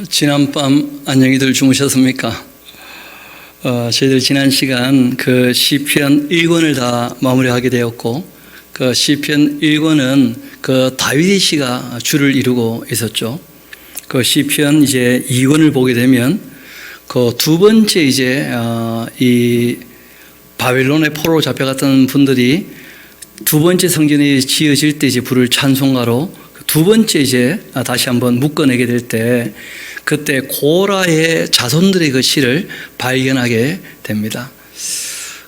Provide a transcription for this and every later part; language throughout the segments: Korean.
지난밤 안녕히들 주무셨습니까? 저희들 지난 시간 그 시편 1권을 다 마무리하게 되었고, 그 시편 1권은 그 다윗의 시가 주를 이루고 있었죠. 그 시편 이제 2권을 보게 되면 그 두 번째 이제 이 바벨론의 포로로 잡혀갔던 분들이 두 번째 성전이 지어질 때 이제 부를 찬송가로 두 번째 이제 다시 한번 묶어내게 될 때, 그때 고라의 자손들의 그 시를 발견하게 됩니다.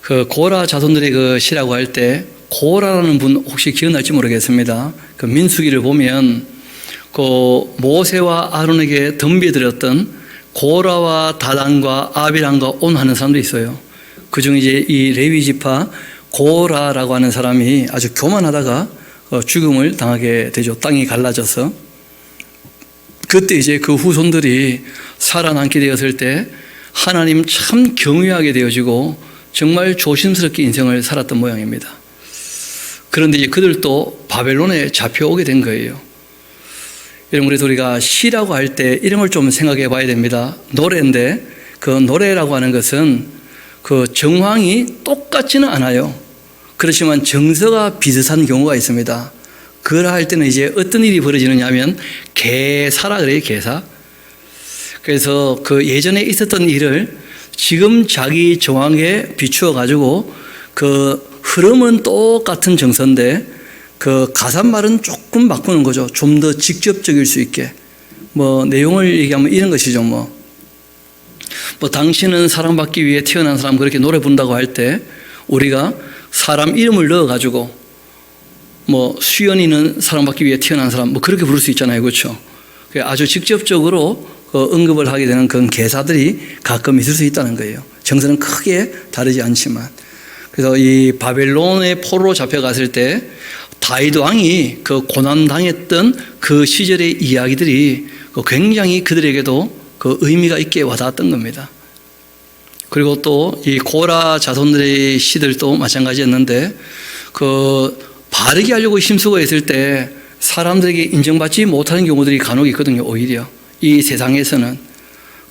그 고라 자손들의 그 시라고 할 때, 고라라는 분 혹시 기억날지 모르겠습니다. 그 민수기를 보면 그 모세와 아론에게 덤벼들었던 고라와 다단과 아비람과 온 하는 사람도 있어요. 그중 이제 이 레위 지파 고라라고 하는 사람이 아주 교만하다가 죽음을 당하게 되죠. 땅이 갈라져서. 그때 이제 그 후손들이 살아남게 되었을 때 하나님 참 경외하게 되어지고 정말 조심스럽게 인생을 살았던 모양입니다. 그런데 이제 그들도 바벨론에 잡혀오게 된 거예요. 여러분, 그래서 우리가 시라고 할 때 이런 걸 좀 생각해 봐야 됩니다. 노래인데 그 노래라고 하는 것은 그 정황이 똑같지는 않아요. 그렇지만 정서가 비슷한 경우가 있습니다. 그럴 때는 이제 어떤 일이 벌어지느냐 하면 개사라 그래요, 개사. 그래서 그 예전에 있었던 일을 지금 자기 정황에 비추어 가지고 그 흐름은 똑같은 정서인데 그 가사말은 조금 바꾸는 거죠. 좀 더 직접적일 수 있게. 뭐 내용을 얘기하면 이런 것이죠. 뭐 당신은 사랑받기 위해 태어난 사람, 그렇게 노래 부른다고 할 때 우리가 사람 이름을 넣어가지고 뭐 수연이는 사랑받기 위해 태어난 사람, 뭐 그렇게 부를 수 있잖아요. 그렇죠? 아주 직접적으로 언급을 하게 되는 그런 개사들이 가끔 있을 수 있다는 거예요. 정서는 크게 다르지 않지만. 그래서 이 바벨론의 포로로 잡혀갔을 때 다윗 왕이 그 고난당했던 그 시절의 이야기들이 굉장히 그들에게도 그 의미가 있게 와닿았던 겁니다. 그리고 또 이 고라 자손들의 시들도 마찬가지였는데, 그 바르게 하려고 힘쓰고 있을 때 사람들에게 인정받지 못하는 경우들이 간혹 있거든요. 오히려 이 세상에서는.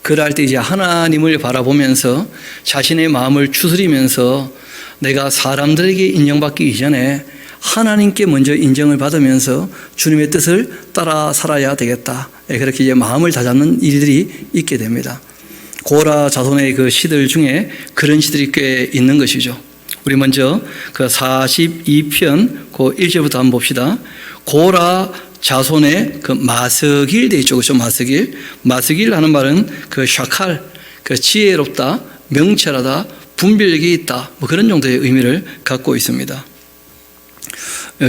그럴 때 이제 하나님을 바라보면서 자신의 마음을 추스리면서 내가 사람들에게 인정받기 이전에 하나님께 먼저 인정을 받으면서 주님의 뜻을 따라 살아야 되겠다. 그렇게 이제 마음을 다잡는 일들이 있게 됩니다. 고라 자손의 그 시들 중에 그런 시들이 꽤 있는 것이죠. 우리 먼저 그 42편 그 1절부터 한번 봅시다. 고라 자손의 그 마스길 돼 있죠. 그렇죠? 마스길 하는 말은 그 샤칼, 그 지혜롭다, 명철하다, 분별력이 있다, 뭐 그런 정도의 의미를 갖고 있습니다.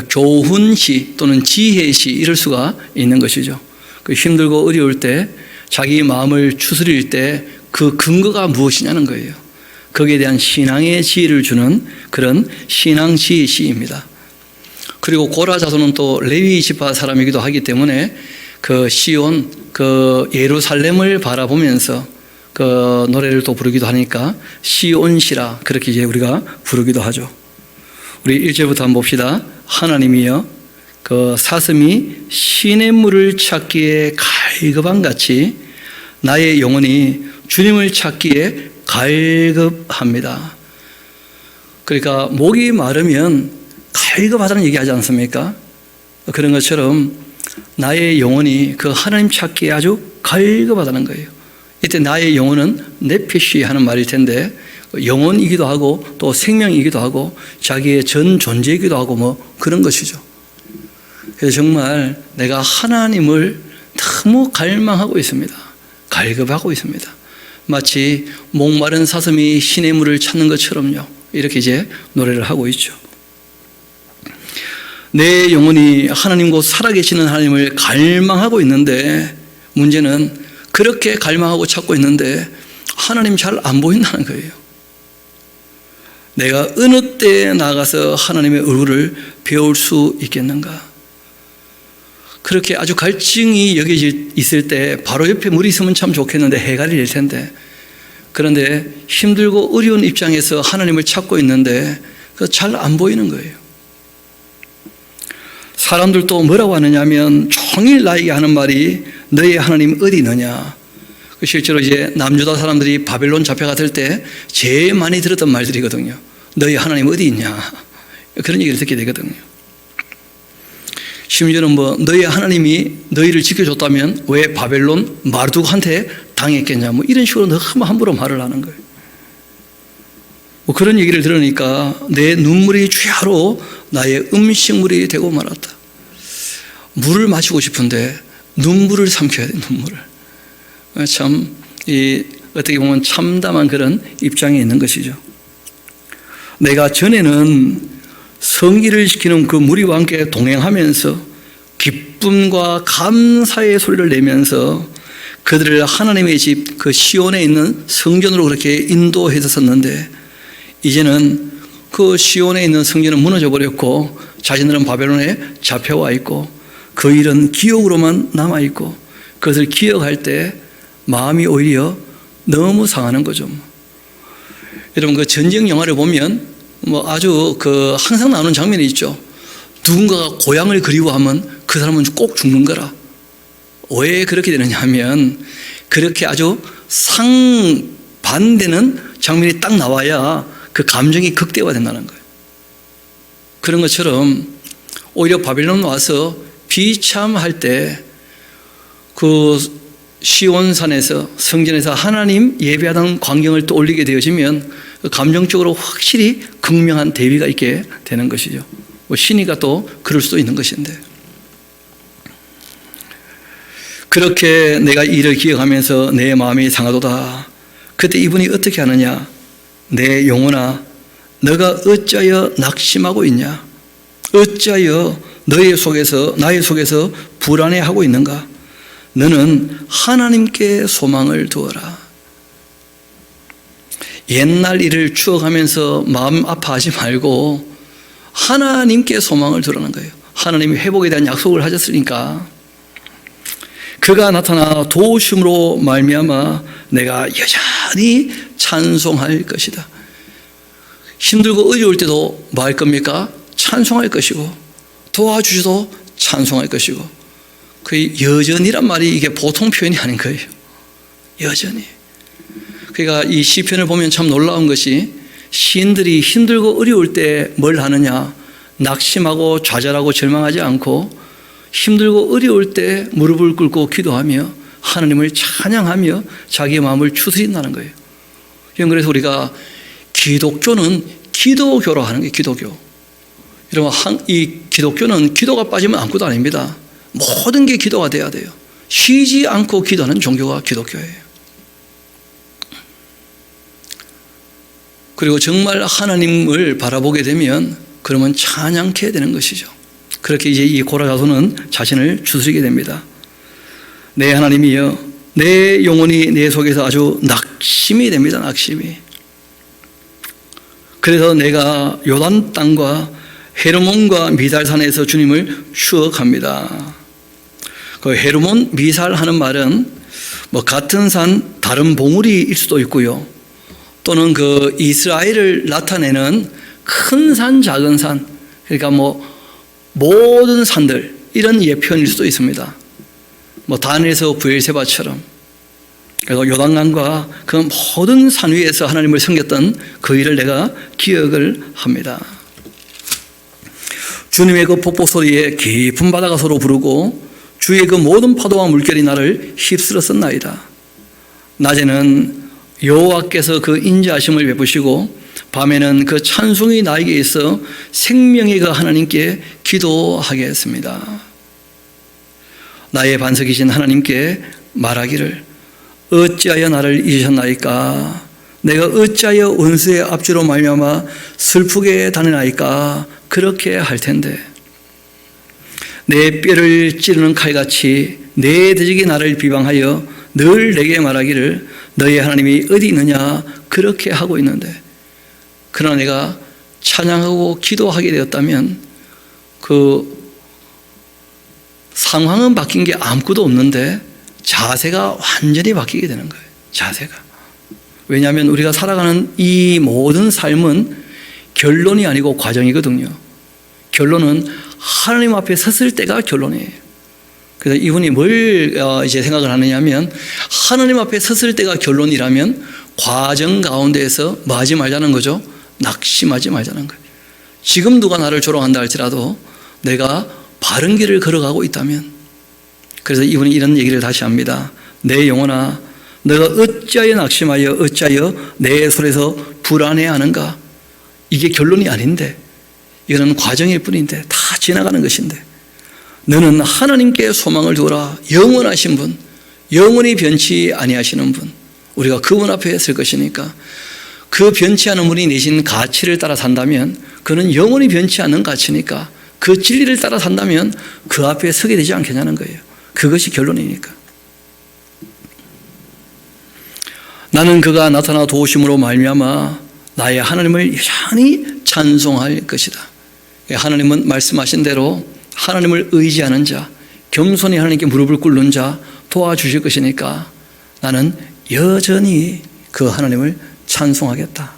교훈시 또는 지혜시 이럴 수가 있는 것이죠. 그 힘들고 어려울 때 자기 마음을 추스릴 때 그 근거가 무엇이냐는 거예요. 거기에 대한 신앙의 지혜를 주는 그런 신앙 지혜 시입니다. 그리고 고라 자손은 또 레위 지파 사람이기도 하기 때문에 그 시온, 그 예루살렘을 바라보면서 그 노래를 또 부르기도 하니까 시온시라 그렇게 이제 우리가 부르기도 하죠. 우리 1절부터 한번 봅시다. 하나님이여, 그 사슴이 시냇물을 찾기에 갈급한 같이 나의 영혼이 주님을 찾기에 갈급합니다. 그러니까 목이 마르면 갈급하다는 얘기하지 않습니까? 그런 것처럼 나의 영혼이 그 하나님 찾기에 아주 갈급하다는 거예요. 이때 나의 영혼은 네피시 하는 말일 텐데, 영혼이기도 하고 또 생명이기도 하고 자기의 전 존재이기도 하고 뭐 그런 것이죠. 그래서 정말 내가 하나님을 너무 갈망하고 있습니다. 갈급하고 있습니다. 마치 목마른 사슴이 시냇물을 찾는 것처럼요. 이렇게 이제 노래를 하고 있죠. 내 영혼이 하나님 곧 살아계시는 하나님을 갈망하고 있는데, 문제는 그렇게 갈망하고 찾고 있는데 하나님 잘 안 보인다는 거예요. 내가 어느 때에 나가서 하나님의 얼굴을 배울 수 있겠는가? 그렇게 아주 갈증이 여겨져 있을 때 바로 옆에 물이 있으면 참 좋겠는데, 해가 릴 텐데, 그런데 힘들고 어려운 입장에서 하나님을 찾고 있는데 잘 안 보이는 거예요. 사람들도 뭐라고 하느냐 하면 종일 나에게 하는 말이 너의 하나님 어디 있느냐, 실제로 이제 남유다 사람들이 바벨론 잡혀갔을 때 제일 많이 들었던 말들이거든요. 너희 하나님 어디 있냐? 그런 얘기를 듣게 되거든요. 심지어는 뭐 너희 하나님이 너희를 지켜줬다면 왜 바벨론 마르두크한테 당했겠냐? 뭐 이런 식으로 너무 함부로 말을 하는 거예요. 뭐 그런 얘기를 들으니까 내 눈물이 주야로 나의 음식물이 되고 말았다. 물을 마시고 싶은데 눈물을 삼켜야 돼, 눈물을. 참, 어떻게 보면 참담한 그런 입장에 있는 것이죠. 내가 전에는 성의를 시키는 그 무리와 함께 동행하면서 기쁨과 감사의 소리를 내면서 그들을 하나님의 집 그 시온에 있는 성전으로 그렇게 인도했었는데 이제는 그 시온에 있는 성전은 무너져 버렸고 자신들은 바벨론에 잡혀와 있고 그 일은 기억으로만 남아 있고 그것을 기억할 때 마음이 오히려 너무 상하는 거죠. 여러분 그 전쟁 영화를 보면 뭐 아주 그 항상 나오는 장면이 있죠. 누군가가 고향을 그리워하면 그 사람은 꼭 죽는 거라. 왜 그렇게 되느냐 하면 그렇게 아주 상반되는 장면이 딱 나와야 그 감정이 극대화된다는 거예요. 그런 것처럼 오히려 바벨론 와서 비참할 때 그 시온산에서 성전에서 하나님 예배하던 광경을 떠올리게 되어지면 감정적으로 확실히 극명한 대비가 있게 되는 것이죠. 뭐 신이가 또 그럴 수도 있는 것인데 그렇게 내가 이를 기억하면서 내 마음이 상하도다. 그때 이분이 어떻게 하느냐? 내 영혼아 너가 어찌하여 낙심하고 있냐? 어찌하여 나의 속에서 불안해하고 있는가? 너는 하나님께 소망을 두어라. 옛날 일을 추억하면서 마음 아파하지 말고 하나님께 소망을 두라는 거예요. 하나님이 회복에 대한 약속을 하셨으니까 그가 나타나 도우심으로 말미암아 내가 여전히 찬송할 것이다. 힘들고 어려울 때도 뭐 할 겁니까? 찬송할 것이고 도와주셔도 찬송할 것이고 그 여전히란 말이 이게 보통 표현이 아닌 거예요. 여전히. 그러니까 이 시편을 보면 참 놀라운 것이 시인들이 힘들고 어려울 때 뭘 하느냐? 낙심하고 좌절하고 절망하지 않고 힘들고 어려울 때 무릎을 꿇고 기도하며 하나님을 찬양하며 자기의 마음을 추스린다는 거예요. 그래서 우리가 기독교는 기도교로 하는 게 기도교. 여러분, 이 기독교는 기도가 빠지면 아무것도 아닙니다. 모든 게 기도가 돼야 돼요. 쉬지 않고 기도하는 종교가 기독교예요. 그리고 정말 하나님을 바라보게 되면 그러면 찬양케 되는 것이죠. 그렇게 이제 이 고라 자손은 자신을 추스리게 됩니다. 내 하나님이여, 내 영혼이 내 속에서 아주 낙심이 됩니다. 낙심이. 그래서 내가 요단 땅과 헤르몬과 미살산에서 주님을 추억합니다. 그 헤르몬, 미살 하는 말은 뭐 같은 산 다른 봉우리일 수도 있고요. 또는 그 이스라엘을 나타내는 큰 산, 작은 산, 그러니까 뭐 모든 산들 이런 예표현일 수도 있습니다. 뭐 단에서 부엘세바처럼. 그래서 요단강과 그 모든 산 위에서 하나님을 섬겼던 그 일을 내가 기억을 합니다. 주님의 그 폭포 소리에 깊은 바다가 서로 부르고 주의 그 모든 파도와 물결이 나를 휩쓸었었나이다. 낮에는 여호와께서 그 인자하심을 베푸시고 밤에는 그 찬송이 나에게 있어 생명의 그 하나님께 기도하게 했습니다. 나의 반석이신 하나님께 말하기를 어찌하여 나를 잊으셨나이까? 내가 어찌하여 원수의 압주로 말미암아 슬프게 다니나이까? 그렇게 할 텐데 내 뼈를 찌르는 칼같이 내 대적이 나를 비방하여 늘 내게 말하기를 너의 하나님이 어디 있느냐? 그렇게 하고 있는데 그러나 내가 찬양하고 기도하게 되었다면 그 상황은 바뀐 게 아무것도 없는데 자세가 완전히 바뀌게 되는 거예요. 자세가. 왜냐하면 우리가 살아가는 이 모든 삶은 결론이 아니고 과정이거든요. 결론은 하나님 앞에 섰을 때가 결론이에요. 그래서 이분이 뭘 이제 생각을 하느냐 하면, 하나님 앞에 섰을 때가 결론이라면 과정 가운데에서 뭐 하지 말자는 거죠? 낙심하지 말자는 거예요. 지금 누가 나를 조롱한다 할지라도 내가 바른 길을 걸어가고 있다면. 그래서 이분이 이런 얘기를 다시 합니다. 내 영혼아, 너가 어찌하여 낙심하여 어찌하여 내 손에서 불안해하는가? 이게 결론이 아닌데, 이거는 과정일 뿐인데, 다 지나가는 것인데, 너는 하나님께 소망을 두어라. 영원하신 분, 영원히 변치 아니하시는 분, 우리가 그분 앞에 설 것이니까, 그 변치 않은 분이 내신 가치를 따라 산다면 그는 영원히 변치 않는 가치니까, 그 진리를 따라 산다면 그 앞에 서게 되지 않겠냐는 거예요. 그것이 결론이니까. 나는 그가 나타나 도우심으로 말미암아 나의 하나님을 여전히 찬송할 것이다. 하나님은 말씀하신 대로 하나님을 의지하는 자, 겸손히 하나님께 무릎을 꿇는 자 도와주실 것이니까 나는 여전히 그 하나님을 찬송하겠다.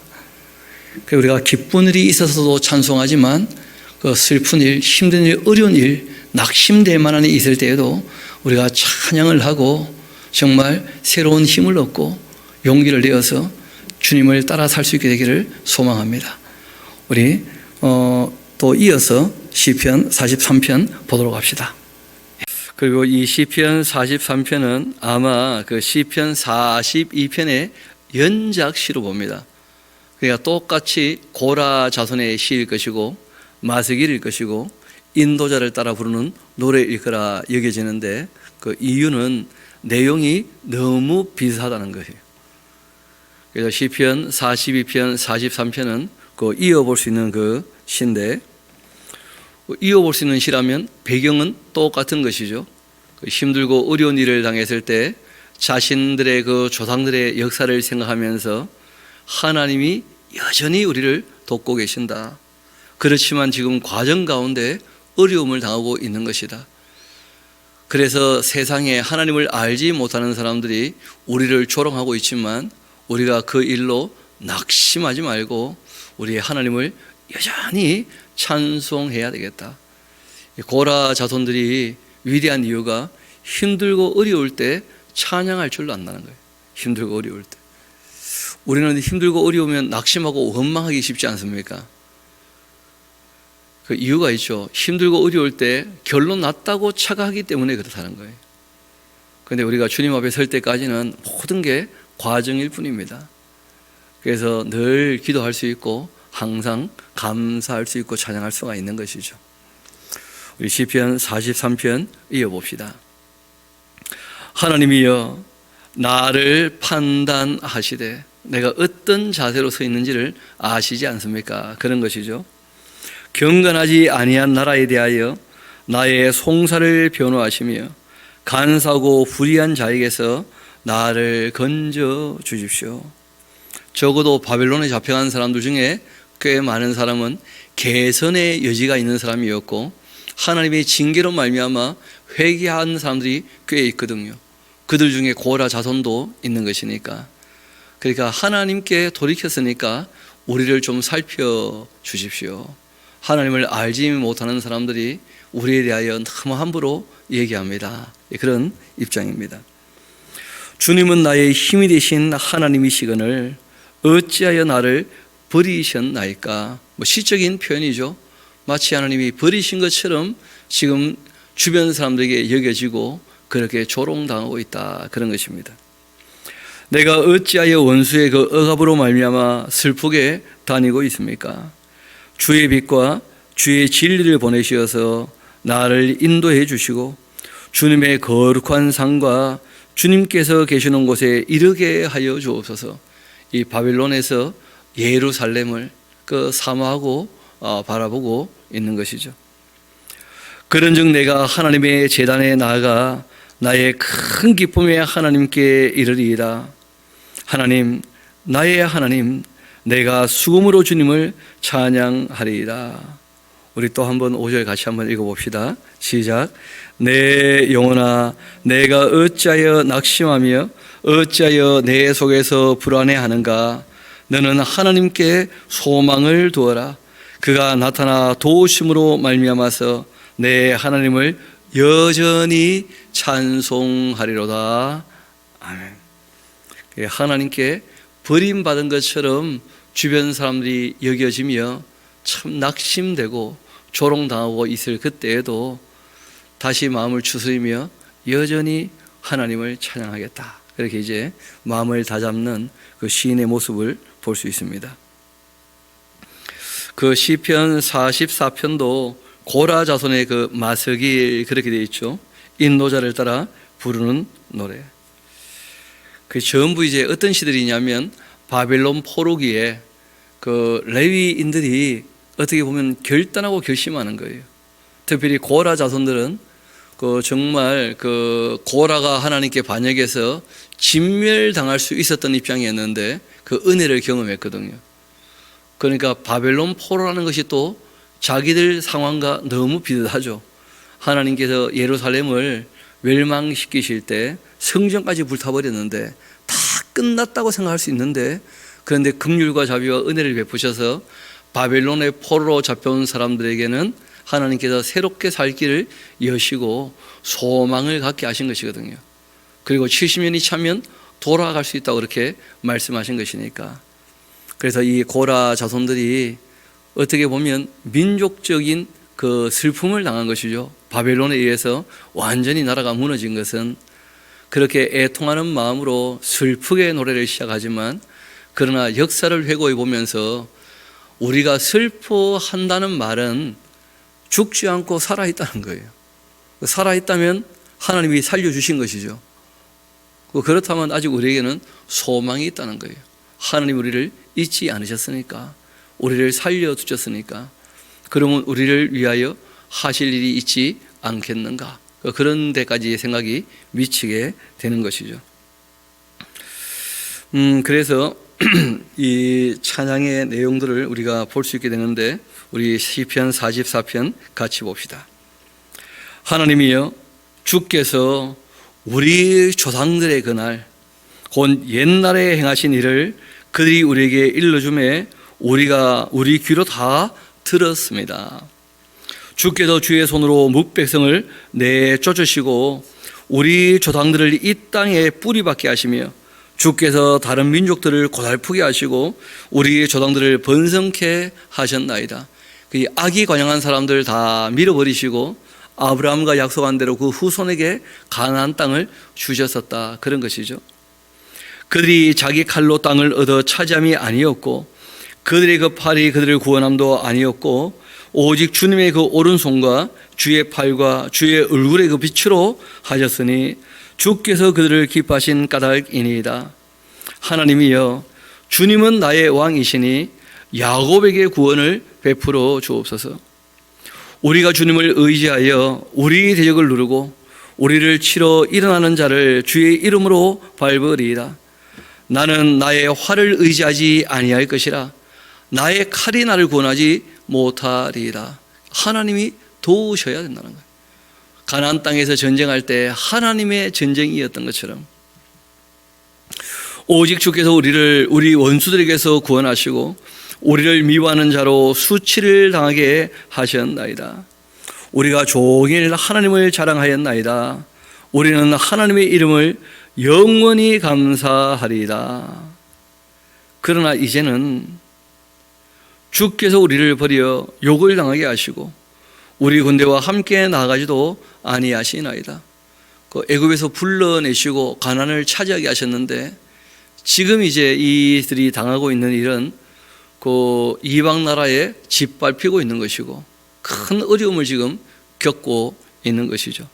우리가 기쁜 일이 있어서도 찬송하지만 그 슬픈 일, 힘든 일, 어려운 일, 낙심될 만한 일이 있을 때에도 우리가 찬양을 하고 정말 새로운 힘을 얻고 용기를 내어서 주님을 따라 살 수 있게 되기를 소망합니다. 우리 또 이어서 시편 43편 보도록 합시다. 그리고 이 시편 43편은 아마 그 시편 42편의 연작시로 봅니다. 그러니까 똑같이 고라 자손의 시일 것이고 마스길일 것이고 인도자를 따라 부르는 노래일 거라 여겨지는데, 그 이유는 내용이 너무 비슷하다는 거예요. 그래서 시편 42편, 43편은 그 이어볼 수 있는 그 시인데, 이어볼 수 있는 시라면 배경은 똑같은 것이죠. 힘들고 어려운 일을 당했을 때 자신들의 그 조상들의 역사를 생각하면서 하나님이 여전히 우리를 돕고 계신다. 그렇지만 지금 과정 가운데 어려움을 당하고 있는 것이다. 그래서 세상에 하나님을 알지 못하는 사람들이 우리를 조롱하고 있지만 우리가 그 일로 낙심하지 말고 우리의 하나님을 여전히 찬송해야 되겠다. 고라 자손들이 위대한 이유가 힘들고 어려울 때 찬양할 줄로 안다는 거예요. 힘들고 어려울 때. 우리는 힘들고 어려우면 낙심하고 원망하기 쉽지 않습니까? 그 이유가 있죠. 힘들고 어려울 때 결론 났다고 착각하기 때문에 그렇다는 거예요. 그런데 우리가 주님 앞에 설 때까지는 모든 게 과정일 뿐입니다. 그래서 늘 기도할 수 있고 항상 감사할 수 있고 찬양할 수가 있는 것이죠. 우리 시편 43편 이어봅시다. 하나님이여 나를 판단하시되 내가 어떤 자세로 서 있는지를 아시지 않습니까? 그런 것이죠. 경건하지 아니한 나라에 대하여 나의 송사를 변호하시며 간사하고 불의한 자에게서 나를 건져 주십시오. 적어도 바벨론에 잡혀간 사람들 중에 꽤 많은 사람은 개선의 여지가 있는 사람이었고 하나님의 징계로 말미암아 회개한 사람들이 꽤 있거든요. 그들 중에 고라 자손도 있는 것이니까. 그러니까 하나님께 돌이켰으니까 우리를 좀 살펴주십시오. 하나님을 알지 못하는 사람들이 우리에 대하여 너무 함부로 얘기합니다. 그런 입장입니다. 주님은 나의 힘이 되신 하나님이시거늘 어찌하여 나를 버리셨나이까. 시적인 표현이죠. 마치 하나님이 버리신 것처럼 지금 주변 사람들에게 여겨지고 그렇게 조롱당하고 있다, 그런 것입니다. 내가 어찌하여 원수의 그 억압으로 말미암아 슬프게 다니고 있습니까? 주의 빛과 주의 진리를 보내시어서 나를 인도해 주시고 주님의 거룩한 상과 주님께서 계시는 곳에 이르게 하여 주옵소서. 이 바벨론에서 예루살렘을 사모하고 바라보고 있는 것이죠. 그런즉 내가 하나님의 제단에 나아가 나의 큰 기쁨에 하나님께 이르리이다. 하나님, 나의 하나님, 내가 수금으로 주님을 찬양하리이다. 우리 또 한번 5절 같이 한번 읽어봅시다. 시작. 내 영혼아, 내가 어찌하여 낙심하며 어찌하여 내 속에서 불안해하는가? 너는 하나님께 소망을 두어라. 그가 나타나 도우심으로 말미암아서 내 하나님을 여전히 찬송하리로다. 아멘. 하나님께 버림받은 것처럼 주변 사람들이 여겨지며 참 낙심되고 조롱당하고 있을 그때에도 다시 마음을 추스리며 여전히 하나님을 찬양하겠다. 그렇게 이제 마음을 다잡는 그 시인의 모습을 볼 수 있습니다. 그 시편 44편도 고라 자손의 그 마석이 그렇게 되어 있죠. 인노자를 따라 부르는 노래. 그 전부 이제 어떤 시들이냐면 바벨론 포로기에 그 레위인들이 어떻게 보면 결단하고 결심하는 거예요. 특별히 고라 자손들은 그 정말 그 고라가 하나님께 반역해서 진멸당할 수 있었던 입장이었는데 그 은혜를 경험했거든요. 그러니까 바벨론 포로라는 것이 또 자기들 상황과 너무 비슷하죠. 하나님께서 예루살렘을 멸망시키실 때 성전까지 불타버렸는데 다 끝났다고 생각할 수 있는데, 그런데 긍휼과 자비와 은혜를 베푸셔서 바벨론의 포로로 잡혀온 사람들에게는 하나님께서 새롭게 살 길을 여시고 소망을 갖게 하신 것이거든요. 그리고 70년이 차면 돌아갈 수 있다고 그렇게 말씀하신 것이니까. 그래서 이 고라 자손들이 어떻게 보면 민족적인 그 슬픔을 당한 것이죠. 바벨론에 의해서 완전히 나라가 무너진 것은 그렇게 애통하는 마음으로 슬프게 노래를 시작하지만, 그러나 역사를 회고해 보면서 우리가 슬퍼한다는 말은 죽지 않고 살아있다는 거예요. 살아있다면 하나님이 살려주신 것이죠. 그렇다면 아직 우리에게는 소망이 있다는 거예요. 하나님 우리를 잊지 않으셨으니까, 우리를 살려주셨으니까, 그러면 우리를 위하여 하실 일이 있지 않겠는가. 그런 데까지 생각이 미치게 되는 것이죠. 그래서 이 찬양의 내용들을 우리가 볼 수 있게 되는데, 우리 시편 44편 같이 봅시다. 하나님이여, 주께서 우리 조상들의 그날 곧 옛날에 행하신 일을 그들이 우리에게 일러주매 우리가 우리 귀로 다 들었습니다. 주께서 주의 손으로 묵백성을 내쫓으시고 우리 조상들을 이 땅에 뿌리박게 하시며 주께서 다른 민족들을 고달프게 하시고 우리 조상들을 번성케 하셨나이다. 그 악이 관영한 사람들 다 밀어버리시고 아브라함과 약속한 대로 그 후손에게 가나안 땅을 주셨었다. 그런 것이죠. 그들이 자기 칼로 땅을 얻어 차지함이 아니었고 그들의 그 팔이 그들을 구원함도 아니었고 오직 주님의 그 오른손과 주의 팔과 주의 얼굴의 그 빛으로 하셨으니 주께서 그들을 기뻐하신 까닭이니이다. 하나님이여, 주님은 나의 왕이시니 야곱에게 구원을 베풀어 주옵소서. 우리가 주님을 의지하여 우리 대적을 누르고 우리를 치러 일어나는 자를 주의 이름으로 밟으리이다. 나는 나의 활을 의지하지 아니할 것이라. 나의 칼이 나를 구원하지 못하리이다. 하나님이 도우셔야 된다는 거예요. 가나안 땅에서 전쟁할 때 하나님의 전쟁이었던 것처럼 오직 주께서 우리 원수들에게서 구원하시고 우리를 미워하는 자로 수치를 당하게 하셨나이다. 우리가 종일 하나님을 자랑하였나이다. 우리는 하나님의 이름을 영원히 감사하리이다. 그러나 이제는 주께서 우리를 버려 욕을 당하게 하시고 우리 군대와 함께 나가지도 아니하시나이다. 그 애굽에서 불러내시고 가나안을 차지하게 하셨는데 지금 이제 이들이 당하고 있는 일은 그 이방 나라에 짓밟히고 있는 것이고 큰 어려움을 지금 겪고 있는 것이죠.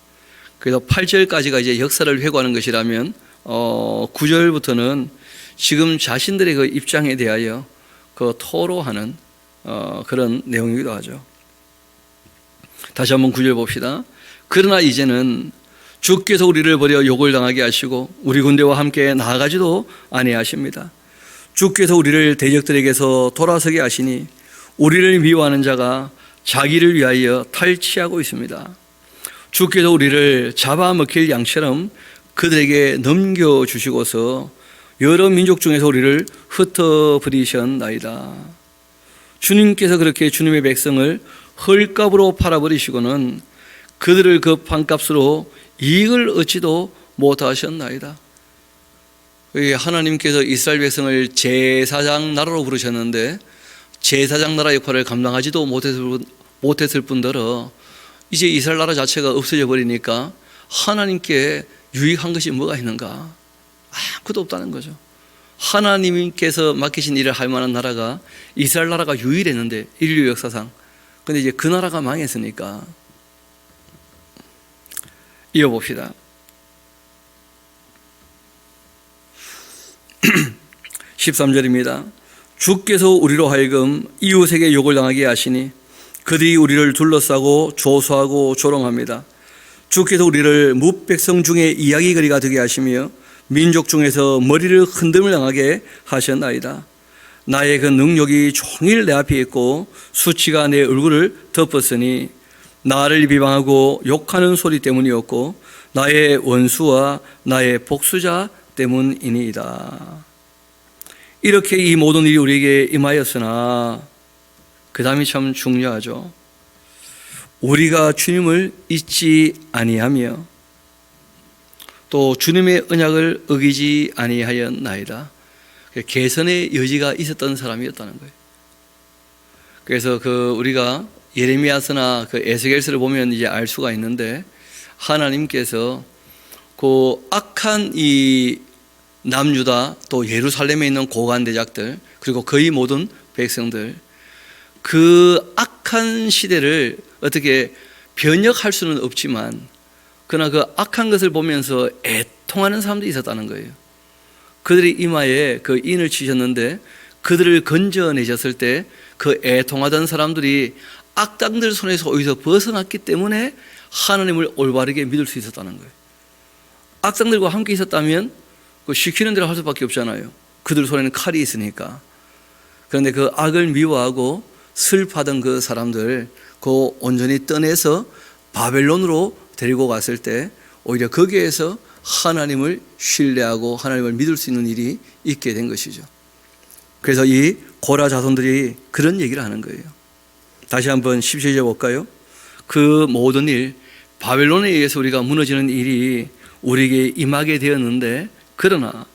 그래서 8절까지가 이제 역사를 회고하는 것이라면 9절부터는 지금 자신들의 그 입장에 대하여 그 토로하는 그런 내용이기도 하죠. 다시 한번 9절 봅시다. 그러나 이제는 주께서 우리를 버려 욕을 당하게 하시고 우리 군대와 함께 나아가지도 아니하십니다. 주께서 우리를 대적들에게서 돌아서게 하시니 우리를 미워하는 자가 자기를 위하여 탈취하고 있습니다. 주께서 우리를 잡아먹힐 양처럼 그들에게 넘겨주시고서 여러 민족 중에서 우리를 흩어버리셨나이다. 주님께서 그렇게 주님의 백성을 헐값으로 팔아버리시고는 그들을 그 판값으로 이익을 얻지도 못하셨나이다. 하나님께서 이스라엘 백성을 제사장 나라로 부르셨는데 제사장 나라 역할을 감당하지도 못했을 뿐더러 이제 이스라엘 나라 자체가 없어져 버리니까 하나님께 유익한 것이 뭐가 있는가? 아무것도 없다는 거죠. 하나님께서 맡기신 일을 할 만한 나라가 이스라엘 나라가 유일했는데 인류 역사상. 근데 이제 그 나라가 망했으니까. 이어봅시다. 13절입니다. 주께서 우리로 하여금 이웃에게 욕을 당하게 하시니 그들이 우리를 둘러싸고 조소하고 조롱합니다. 주께서 우리를 뭇백성 중에 이야기거리가 되게 하시며 민족 중에서 머리를 흔듦을 당하게 하셨나이다. 나의 그 능력이 종일 내 앞에 있고 수치가 내 얼굴을 덮었으니 나를 비방하고 욕하는 소리 때문이었고 나의 원수와 나의 복수자 때문이니이다. 이렇게 이 모든 일이 우리에게 임하였으나 그 다음이 참 중요하죠. 우리가 주님을 잊지 아니하며 또 주님의 언약을 어기지 아니하였나이다. 개선의 여지가 있었던 사람이었다는 거예요. 그래서 우리가 예레미야서나 에스겔서를 보면 이제 알 수가 있는데 하나님께서 악한 이 남유다 또 예루살렘에 있는 고관 대작들 그리고 거의 모든 백성들 그 악한 시대를 어떻게 변혁할 수는 없지만 그러나 그 악한 것을 보면서 애통하는 사람들이 있었다는 거예요. 그들이 이마에 그 인을 치셨는데 그들을 건져내셨을 때 그 애통하던 사람들이 악당들 손에서 오히려 벗어났기 때문에 하나님을 올바르게 믿을 수 있었다는 거예요. 악당들과 함께 있었다면 시키는 대로 할 수밖에 없잖아요. 그들 손에는 칼이 있으니까. 그런데 그 악을 미워하고 슬퍼하던 그 사람들 온전히 떠내서 바벨론으로 데리고 갔을 때 오히려 거기에서 하나님을 신뢰하고 하나님을 믿을 수 있는 일이 있게 된 것이죠. 그래서 이 고라 자손들이 그런 얘기를 하는 거예요. 다시 한번 17절 볼까요? 그 모든 일, 바벨론에 의해서 우리가 무너지는 일이 우리에게 임하게 되었는데 그러나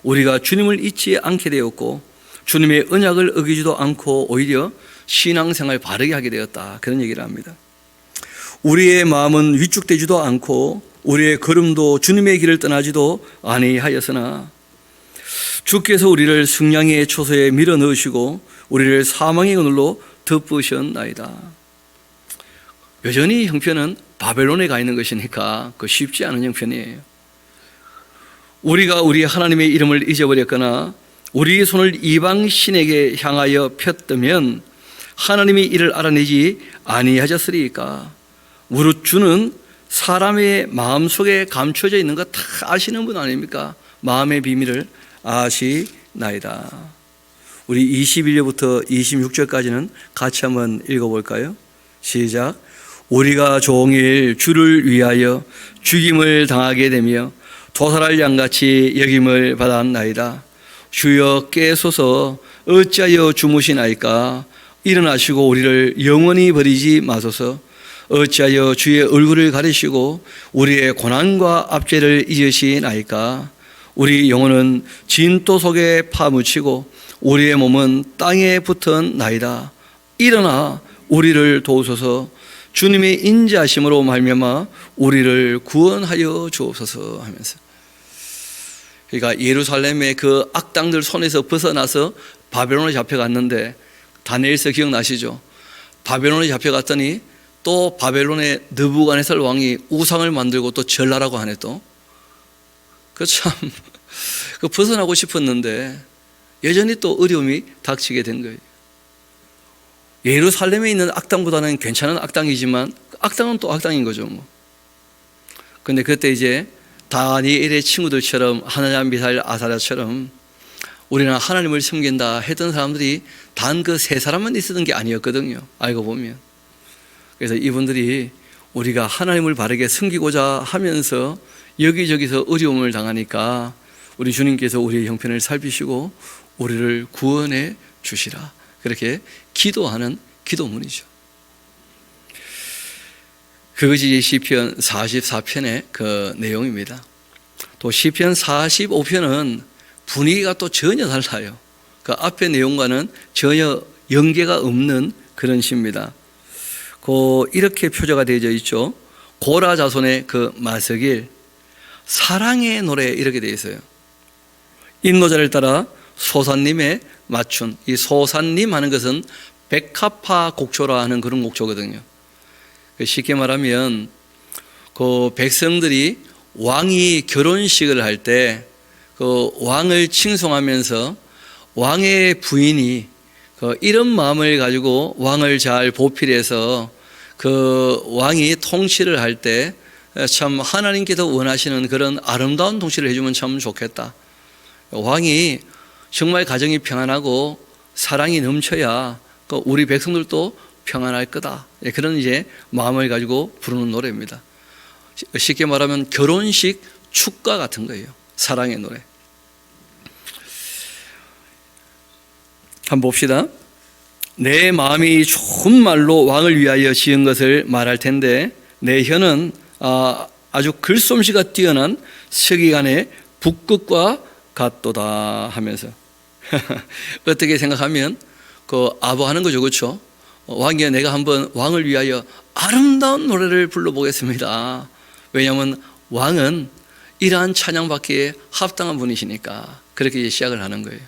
우리가 주님을 잊지 않게 되었고 주님의 언약을 어기지도 않고 오히려 신앙생활 바르게 하게 되었다. 그런 얘기를 합니다. 우리의 마음은 위축되지도 않고 우리의 걸음도 주님의 길을 떠나지도 아니하였으나 주께서 우리를 승량의 초소에 밀어 넣으시고 우리를 사망의 그늘로 덮으셨나이다. 여전히 형편은 바벨론에 가 있는 것이니까 쉽지 않은 형편이에요. 우리가 우리 하나님의 이름을 잊어버렸거나 우리의 손을 이방 신에게 향하여 폈다면 하나님이 이를 알아내지 아니하셨으리까. 무릇 주는 사람의 마음속에 감춰져 있는 거 다 아시는 분 아닙니까? 마음의 비밀을 아시나이다. 우리 21절부터 26절까지는 같이 한번 읽어볼까요? 시작. 우리가 종일 주를 위하여 죽임을 당하게 되며 도살할 양같이 여김을 받았나이다. 주여 깨소서 어찌하여 주무시나이까. 일어나시고 우리를 영원히 버리지 마소서. 어찌하여 주의 얼굴을 가리시고 우리의 고난과 압제를 잊으시나이까. 우리 영혼은 진토 속에 파묻히고 우리의 몸은 땅에 붙은 나이다. 일어나 우리를 도우소서. 주님의 인자하심으로 말미암아 우리를 구원하여 주옵소서 하면서, 그러니까 예루살렘의 그 악당들 손에서 벗어나서 바벨론에 잡혀갔는데, 다니엘서 기억나시죠? 바벨론에 잡혀갔더니 또 바벨론의 느부갓네살 왕이 우상을 만들고 또 절하라고 하네. 또 그 벗어나고 싶었는데 여전히 또 어려움이 닥치게 된 거예요. 예루살렘에 있는 악당보다는 괜찮은 악당이지만 악당은 또 악당인 거죠. 그런데 그때 이제 다니엘의 친구들처럼 하나냐, 미사엘, 아사랴처럼 우리는 하나님을 섬긴다 했던 사람들이 단 그 세 사람만 있었던 게 아니었거든요. 알고 보면. 그래서 이분들이 우리가 하나님을 바르게 섬기고자 하면서 여기저기서 어려움을 당하니까 우리 주님께서 우리의 형편을 살피시고 우리를 구원해 주시라, 그렇게 기도하는 기도문이죠. 그것이 시편 44편의 그 내용입니다. 또 시편 45편은 분위기가 또 전혀 달라요. 그 앞의 내용과는 전혀 연계가 없는 그런 시입니다. 이렇게 표제가 되어져 있죠. 고라 자손의 그 마석일, 사랑의 노래 이렇게 되어 있어요. 인노자를 따라 소산님에 맞춘, 이 소산님 하는 것은 백합화 곡조라 하는 그런 곡조거든요. 쉽게 말하면 그 백성들이 왕이 결혼식을 할 때 그 왕을 칭송하면서 왕의 부인이 이런 마음을 가지고 왕을 잘 보필해서 그 왕이 통치를 할 때 참 하나님께서 원하시는 그런 아름다운 통치를 해주면 참 좋겠다. 왕이 정말 가정이 평안하고 사랑이 넘쳐야 우리 백성들도 평안할 거다. 그런 이제 마음을 가지고 부르는 노래입니다. 쉽게 말하면 결혼식 축가 같은 거예요. 사랑의 노래. 한번 봅시다. 내 마음이 좋은 말로 왕을 위하여 지은 것을 말할 텐데 내 혀는 아주 글솜씨가 뛰어난 서기관의 북극과 같도다 하면서 어떻게 생각하면 아부하는 거죠, 그렇죠? 왕이여, 내가 한번 왕을 위하여 아름다운 노래를 불러보겠습니다. 왜냐하면 왕은 이러한 찬양받기에 합당한 분이시니까 그렇게 시작을 하는 거예요.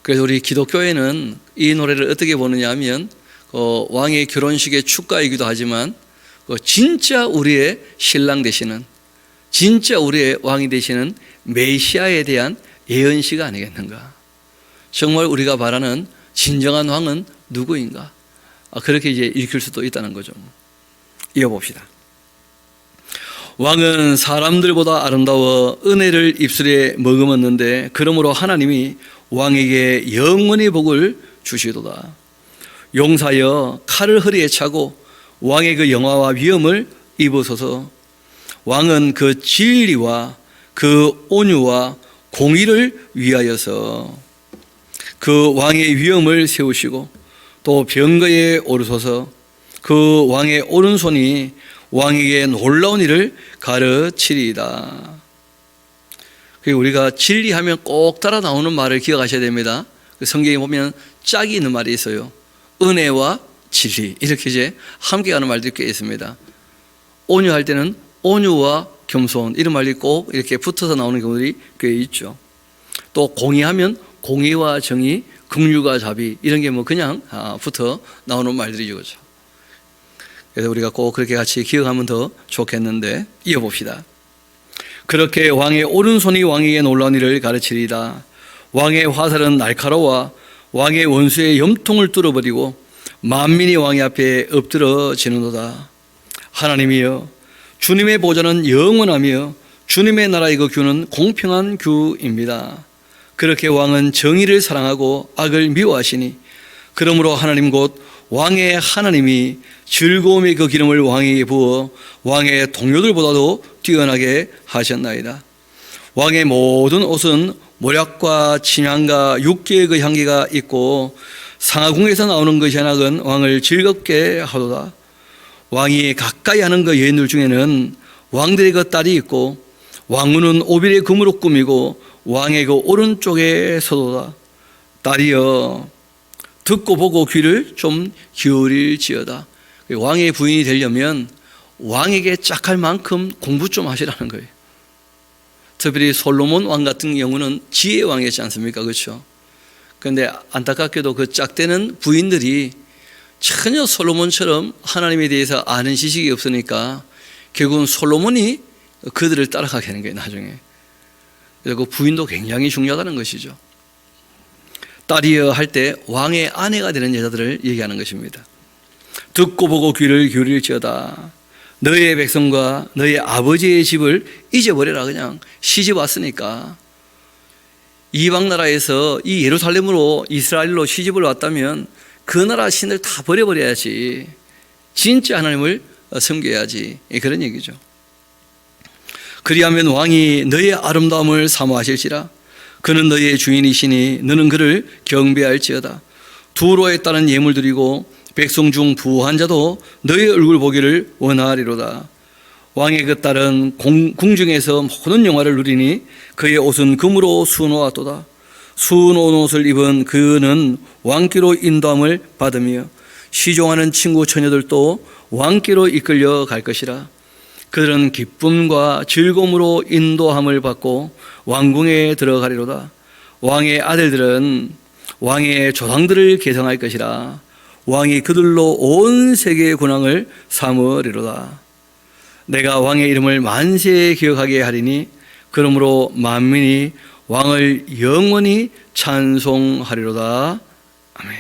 그래서 우리 기독교회는 이 노래를 어떻게 보느냐 하면 왕의 결혼식의 축가이기도 하지만 진짜 우리의 신랑 되시는, 진짜 우리의 왕이 되시는 메시아에 대한 예언시가 아니겠는가. 정말 우리가 바라는 진정한 왕은 누구인가. 그렇게 이제 읽힐 수도 있다는 거죠. 이어봅시다. 왕은 사람들보다 아름다워 은혜를 입술에 머금었는데 그러므로 하나님이 왕에게 영원히 복을 주시도다. 용사여, 칼을 허리에 차고 왕의 그 영화와 위엄을 입으소서. 왕은 그 진리와 그 온유와 공의를 위하여서 그 왕의 위엄을 세우시고 또 병거에 오르소서. 그 왕의 오른손이 왕에게 놀라운 일을 가르치리이다. 우리가 진리하면 꼭 따라 나오는 말을 기억하셔야 됩니다. 성경에 보면 짝이 있는 말이 있어요. 은혜와 진리, 이렇게 이제 함께 가는 말들이 꽤 있습니다. 온유할 때는 온유와 겸손, 이런 말이 꼭 이렇게 붙어서 나오는 경우들이 꽤 있죠. 또 공의하면 공의와 정의, 긍휼과 자비, 이런 게 그냥 붙어 나오는 말들이죠, 그렇죠? 그래서 우리가 꼭 그렇게 같이 기억하면 더 좋겠는데, 이어봅시다. 그렇게 왕의 오른손이 왕에게 놀라운 일을 가르치리이다. 왕의 화살은 날카로워 왕의 원수의 염통을 뚫어버리고 만민이 왕의 앞에 엎드러지는도다. 하나님이여, 주님의 보좌는 영원하며 주님의 나라의 그 규는 공평한 규입니다. 그렇게 왕은 정의를 사랑하고 악을 미워하시니 그러므로 하나님 곧 왕의 하나님이 즐거움의 그 기름을 왕에게 부어 왕의 동료들보다도 뛰어나게 하셨나이다. 왕의 모든 옷은 모략과 진향과 육개의 그 향기가 있고 상하궁에서 나오는 그 현악은 왕을 즐겁게 하도다. 왕이 가까이 하는 그 여인들 중에는 왕들의 그 딸이 있고 왕후는 오빌의 금으로 꾸미고 왕의 그 오른쪽에 서도다. 딸이여, 듣고 보고 귀를 좀 기울일지어다. 왕의 부인이 되려면 왕에게 짝할 만큼 공부 좀 하시라는 거예요. 특별히 솔로몬 왕 같은 경우는 지혜의 왕이었지 않습니까? 그렇죠? 그런데 안타깝게도 그 짝되는 부인들이 전혀 솔로몬처럼 하나님에 대해서 아는 지식이 없으니까 결국은 솔로몬이 그들을 따라가게 하는 거예요, 나중에. 그래서 그 부인도 굉장히 중요하다는 것이죠. 딸이여 할 때 왕의 아내가 되는 여자들을 얘기하는 것입니다. 듣고 보고 귀를 기울일지어다. 너의 백성과 너의 아버지의 집을 잊어버려라. 그냥 시집 왔으니까. 이방 나라에서 이 예루살렘으로 이스라엘로 시집을 왔다면 그 나라 신을 다 버려버려야지. 진짜 하나님을 섬겨야지. 그런 얘기죠. 그리하면 왕이 너의 아름다움을 사모하실지라. 그는 너의 주인이시니 너는 그를 경배할지어다. 두로에 따른 예물 드리고 백성 중 부한 자도 너의 얼굴 보기를 원하리로다. 왕의 그 딸은 궁중에서 모든 영화를 누리니 그의 옷은 금으로 수놓았도다. 수놓은 옷을 입은 그는 왕께로 인도함을 받으며 시종하는 친구 처녀들도 왕께로 이끌려 갈 것이라. 그들은 기쁨과 즐거움으로 인도함을 받고 왕궁에 들어가리로다. 왕의 아들들은 왕의 조상들을 계승할 것이라. 왕이 그들로 온 세계의 군왕을 삼으리로다. 내가 왕의 이름을 만세에 기억하게 하리니 그러므로 만민이 왕을 영원히 찬송하리로다. 아멘.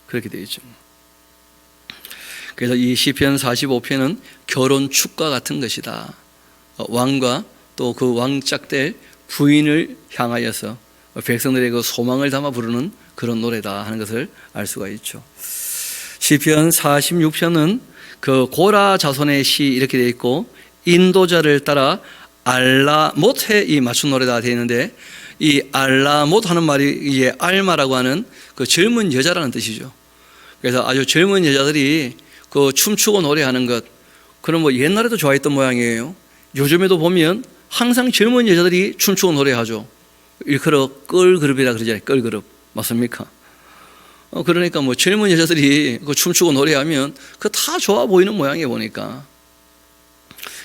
그렇게 되어 있죠. 그래서 이 시편 45편은 결혼 축가 같은 것이다. 왕과 또 그 왕짝될 부인을 향하여서 백성들의 그 소망을 담아 부르는 그런 노래다 하는 것을 알 수가 있죠. 시편 46편은 그 고라 자손의 시 이렇게 되어 있고 인도자를 따라 알라못에 이 맞춘 노래다 되어 있는데, 이 알라못 하는 말이 이제 알마라고 하는 그 젊은 여자라는 뜻이죠. 그래서 아주 젊은 여자들이 그 춤추고 노래하는 것, 그런 뭐 옛날에도 좋아했던 모양이에요. 요즘에도 보면 항상 젊은 여자들이 춤추고 노래하죠. 일컬어 끌그룹이라 그러잖아요. 끌그룹. 맞습니까? 그러니까 뭐 젊은 여자들이 그 춤추고 노래하면 그 다 좋아 보이는 모양이에요. 보니까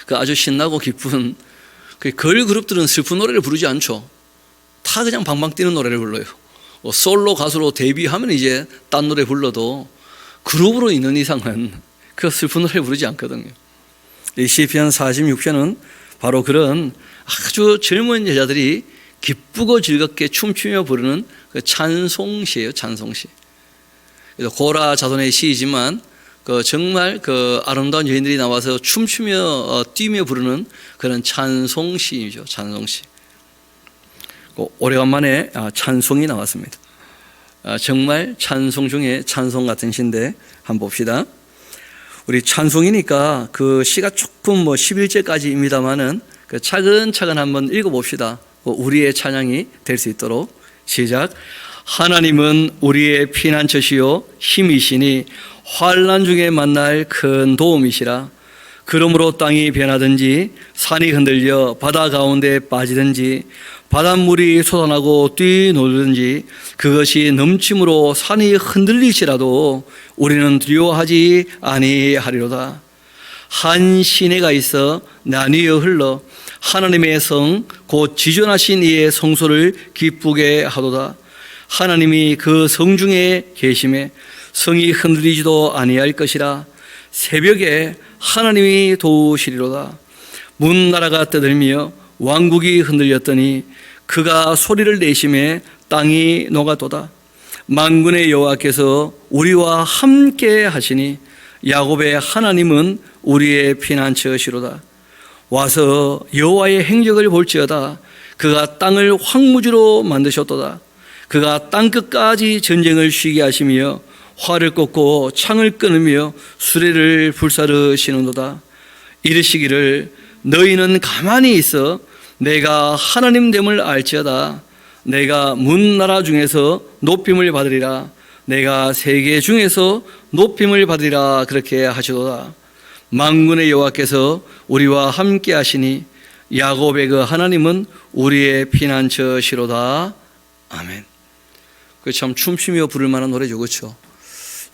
그 아주 신나고 기쁜 그 걸그룹들은 슬픈 노래를 부르지 않죠. 다 그냥 방방 뛰는 노래를 불러요. 솔로 가수로 데뷔하면 이제 딴 노래 불러도 그룹으로 있는 이상은 그 슬픈 노래를 부르지 않거든요. 이 시편 46편은 바로 그런 아주 젊은 여자들이 기쁘고 즐겁게 춤추며 부르는 그 찬송시예요. 찬송시. 그래서 고라 자손의 시이지만 그 정말 그 아름다운 여인들이 나와서 춤추며 뛰며 부르는 그런 찬송시이죠. 찬송시. 오래간만에 찬송이 나왔습니다. 정말 찬송 중에 찬송 같은 시인데 한번 봅시다. 우리 찬송이니까 그 시가 조금 뭐 11절까지입니다만은 그 차근차근 한번 읽어봅시다. 우리의 찬양이 될 수 있도록. 시작. 하나님은 우리의 피난처시요 힘이시니 환난 중에 만날 큰 도움이시라. 그러므로 땅이 변하든지 산이 흔들려 바다 가운데 빠지든지 바닷물이 솟아나고 뛰놀든지 그것이 넘침으로 산이 흔들리시라도 우리는 두려워하지 아니하리로다. 한 시내가 있어 나뉘어 흘러 하나님의 성 곧 지존하신 이의 성소를 기쁘게 하도다. 하나님이 그 성 중에 계심에 성이 흔들리지도 아니할 것이라. 새벽에 하나님이 도우시리로다. 문나라가 떠들며 왕국이 흔들렸더니 그가 소리를 내심에 땅이 녹아도다. 만군의 여호와께서 우리와 함께 하시니 야곱의 하나님은 우리의 피난처시로다. 와서 여호와의 행적을 볼지어다. 그가 땅을 황무지로 만드셨도다. 그가 땅끝까지 전쟁을 쉬게 하시며 활을 꽂고 창을 끊으며 수레를 불사르시는도다. 이르시기를 너희는 가만히 있어 내가 하나님됨을 알지어다. 내가 문나라 중에서 높임을 받으리라. 내가 세계 중에서 높임을 받으리라. 그렇게 하시도다. 만군의 여호와께서 우리와 함께 하시니 야곱의 그 하나님은 우리의 피난처시로다. 아멘. 그 참 춤추며 부를 만한 노래죠, 그렇죠?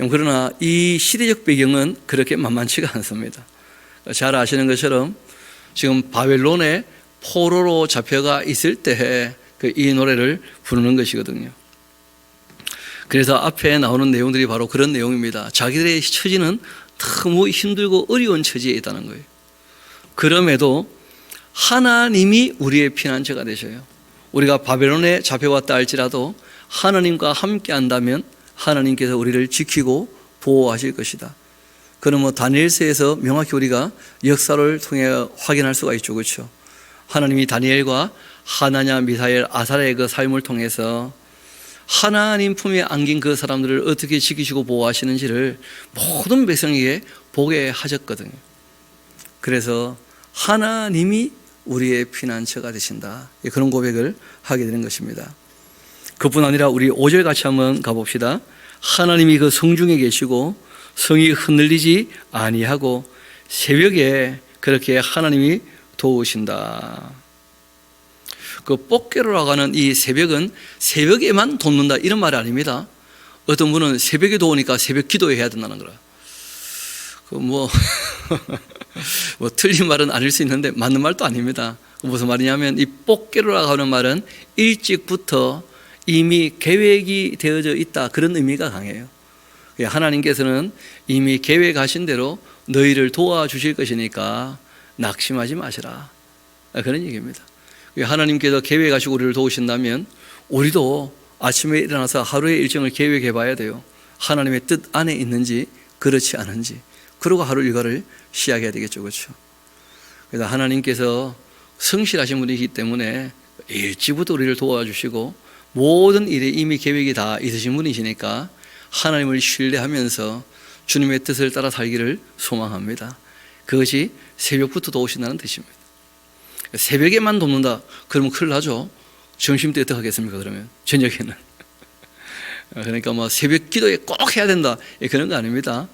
그러나 이 시대적 배경은 그렇게 만만치가 않습니다. 잘 아시는 것처럼 지금 바벨론에 포로로 잡혀가 있을 때 이 노래를 부르는 것이거든요. 그래서 앞에 나오는 내용들이 바로 그런 내용입니다. 자기들의 처지는 너무 힘들고 어려운 처지에 있다는 거예요. 그럼에도 하나님이 우리의 피난처가 되셔요. 우리가 바벨론에 잡혀왔다 할지라도 하나님과 함께 한다면 하나님께서 우리를 지키고 보호하실 것이다. 그러면 다니엘서에서 명확히 우리가 역사를 통해 확인할 수가 있죠, 그렇죠? 하나님이 다니엘과 하나냐, 미사엘, 아사랴의 그 삶을 통해서 하나님 품에 안긴 그 사람들을 어떻게 지키시고 보호하시는지를 모든 백성에게 보게 하셨거든요. 그래서 하나님이 우리의 피난처가 되신다. 그런 고백을 하게 되는 것입니다. 그뿐 아니라 우리 5절 같이 한번 가봅시다. 하나님이 그 성중에 계시고 성이 흔들리지 아니하고 새벽에 그렇게 하나님이 도우신다. 그 뽀깨로라고 하는 이 새벽은 새벽에만 돕는다 이런 말이 아닙니다. 어떤 분은 새벽에 도우니까 새벽 기도해야 된다는 거라. 뭐 틀린 말은 아닐 수 있는데 맞는 말도 아닙니다. 무슨 말이냐면 이 뽀깨로라고 하는 말은 일찍부터 이미 계획이 되어져 있다 그런 의미가 강해요. 하나님께서는 이미 계획하신 대로 너희를 도와주실 것이니까 낙심하지 마시라 그런 얘기입니다. 하나님께서 계획하시고 우리를 도우신다면 우리도 아침에 일어나서 하루의 일정을 계획해 봐야 돼요. 하나님의 뜻 안에 있는지 그렇지 않은지. 그러고 하루 일과를 시작해야 되겠죠. 그렇죠? 그래서 하나님께서 성실하신 분이기 때문에 일찍부터 우리를 도와주시고 모든 일에 이미 계획이 다 있으신 분이시니까 하나님을 신뢰하면서 주님의 뜻을 따라 살기를 소망합니다. 그것이 새벽부터 도우신다는 뜻입니다. 새벽에만 돕는다 그러면 큰일 나죠. 점심때 어떻게 하겠습니까? 그러면 저녁에는 그러니까 뭐 새벽 기도에 꼭 해야 된다 그런 거 아닙니다.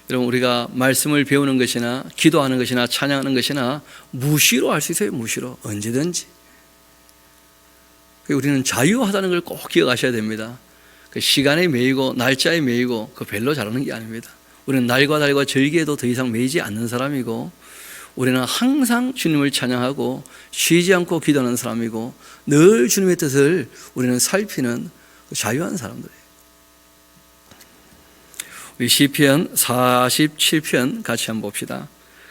여러분 우리가 말씀을 배우는 것이나 기도하는 것이나 찬양하는 것이나 무시로 할 수 있어요. 무시로 언제든지. 우리는 자유하다는 걸 꼭 기억하셔야 됩니다. 그 시간에 매이고 날짜에 매이고 그 별로 잘하는 게 아닙니다. 우리는 날과 달과 절기에도 더 이상 매이지 않는 사람이고 우리는 항상 주님을 찬양하고 쉬지 않고 기도하는 사람이고 늘 주님의 뜻을 우리는 살피는 자유한 사람들이에요. 우리 시편 47편 같이 한번 봅시다.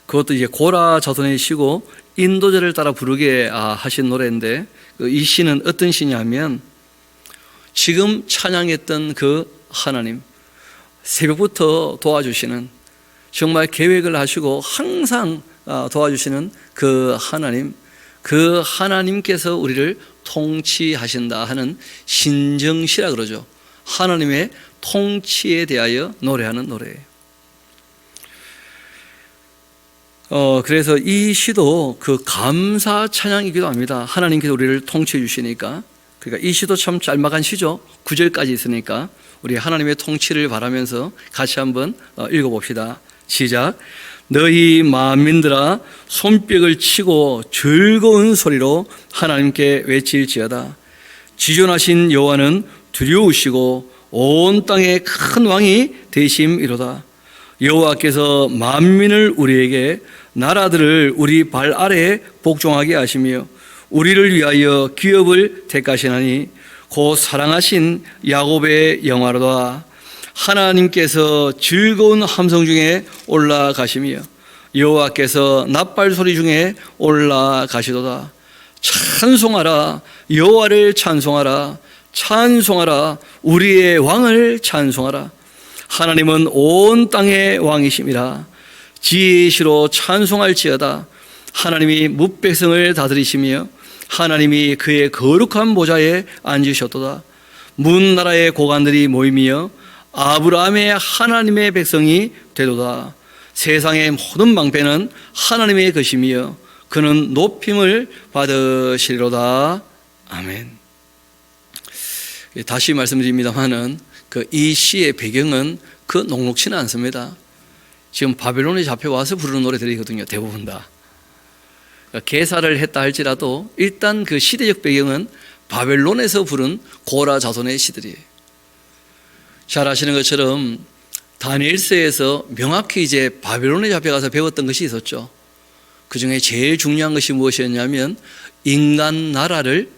그것도 이제 고라 자손의 시고 인도자를 따라 부르게 하신 노래인데 이 시는 어떤 시냐면 지금 찬양했던 그 하나님 새벽부터 도와주시는 정말 계획을 하시고 항상 도와주시는 그 하나님께서 우리를 통치하신다 하는 신정시라 그러죠. 하나님의 통치에 대하여 노래하는 노래예요. 그래서 이 시도 그 감사 찬양이기도 합니다. 하나님께서 우리를 통치해 주시니까. 그러니까 이 시도 참 짤막한 시죠. 9절까지 있으니까 우리 하나님의 통치를 바라면서 같이 한번 읽어봅시다. 시작. 너희 만민들아 손뼉을 치고 즐거운 소리로 하나님께 외칠지어다. 지존하신 여호와는 두려우시고 온 땅에 큰 왕이 되심이로다. 여호와께서 만민을 우리에게 나라들을 우리 발 아래에 복종하게 하시며 우리를 위하여 기업을 택하시나니 곧 사랑하신 야곱의 영화로다. 하나님께서 즐거운 함성 중에 올라가시며 여호와께서 낫발 소리 중에 올라가시도다. 찬송하라 여호와를 찬송하라 찬송하라 우리의 왕을 찬송하라. 하나님은 온 땅의 왕이심이라. 지혜시로 찬송할지어다. 하나님이 뭇백성을 다스리시며 하나님이 그의 거룩한 보좌에 앉으셨도다. 문 나라의 고관들이 모이며 아브라함의 하나님의 백성이 되도다. 세상의 모든 방패는 하나님의 것이며 그는 높임을 받으시리로다. 아멘. 다시 말씀드립니다마는 이 시의 배경은 그 녹록치는 않습니다. 지금 바벨론에 잡혀와서 부르는 노래들이거든요. 대부분 다. 개사를 했다 할지라도 일단 그 시대적 배경은 바벨론에서 부른 고라 자손의 시들이에요. 잘 아시는 것처럼 다니엘서에서 명확히 이제 바벨론에 잡혀가서 배웠던 것이 있었죠. 그 중에 제일 중요한 것이 무엇이었냐면 인간 나라를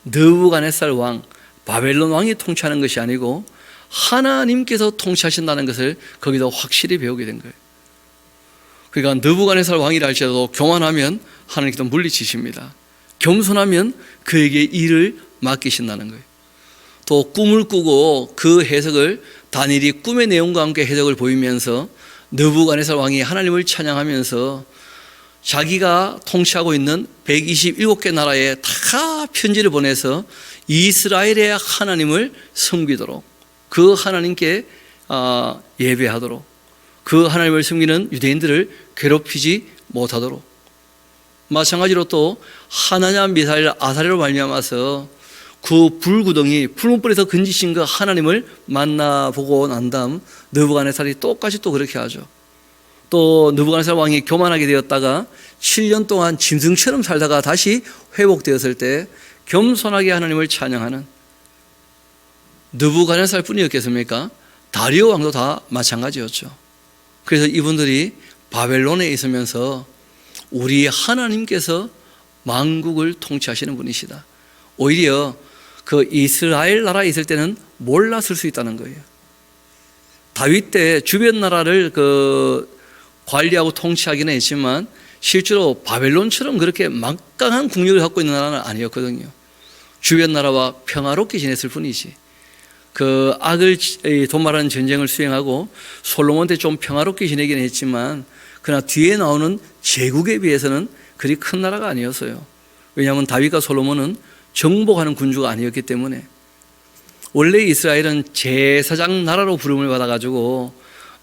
느부갓네살 왕, 바벨론 왕이 통치하는 것이 아니고 하나님께서 통치하신다는 것을 거기서 확실히 배우게 된 거예요. 그러니까 느부갓네살 왕이라 할지라도 교만하면 하나님께서 물리치십니다. 겸손하면 그에게 일을 맡기신다는 거예요. 또 꿈을 꾸고 그 해석을 다니엘이 꿈의 내용과 함께 해석을 보이면서 느부갓네살 왕이 하나님을 찬양하면서 자기가 통치하고 있는 127개 나라에 다 편지를 보내서 이스라엘의 하나님을 섬기도록 그 하나님께 예배하도록 그 하나님을 섬기는 유대인들을 괴롭히지 못하도록 마찬가지로 또 하나냐 미사엘 아사랴로 말미암아서 그 불구덩이 풀무불에서 건지신 그 하나님을 만나보고 난 다음 느부갓네살이 똑같이 또 그렇게 하죠. 또 느부갓네살 왕이 교만하게 되었다가 7년 동안 짐승처럼 살다가 다시 회복되었을 때 겸손하게 하나님을 찬양하는 느부갓네살 뿐이었겠습니까? 다리오 왕도 다 마찬가지였죠. 그래서 이분들이 바벨론에 있으면서 우리 하나님께서 만국을 통치하시는 분이시다. 오히려 그 이스라엘 나라에 있을 때는 몰랐을 수 있다는 거예요. 다윗 때 주변 나라를 관리하고 통치하기는 했지만 실제로 바벨론처럼 그렇게 막강한 국력을 갖고 있는 나라는 아니었거든요. 주변 나라와 평화롭게 지냈을 뿐이지. 그 악을 도말하는 전쟁을 수행하고 솔로몬 때 좀 평화롭게 지내긴 했지만 그러나 뒤에 나오는 제국에 비해서는 그리 큰 나라가 아니었어요. 왜냐하면 다윗과 솔로몬은 정복하는 군주가 아니었기 때문에. 원래 이스라엘은 제사장 나라로 부름을 받아가지고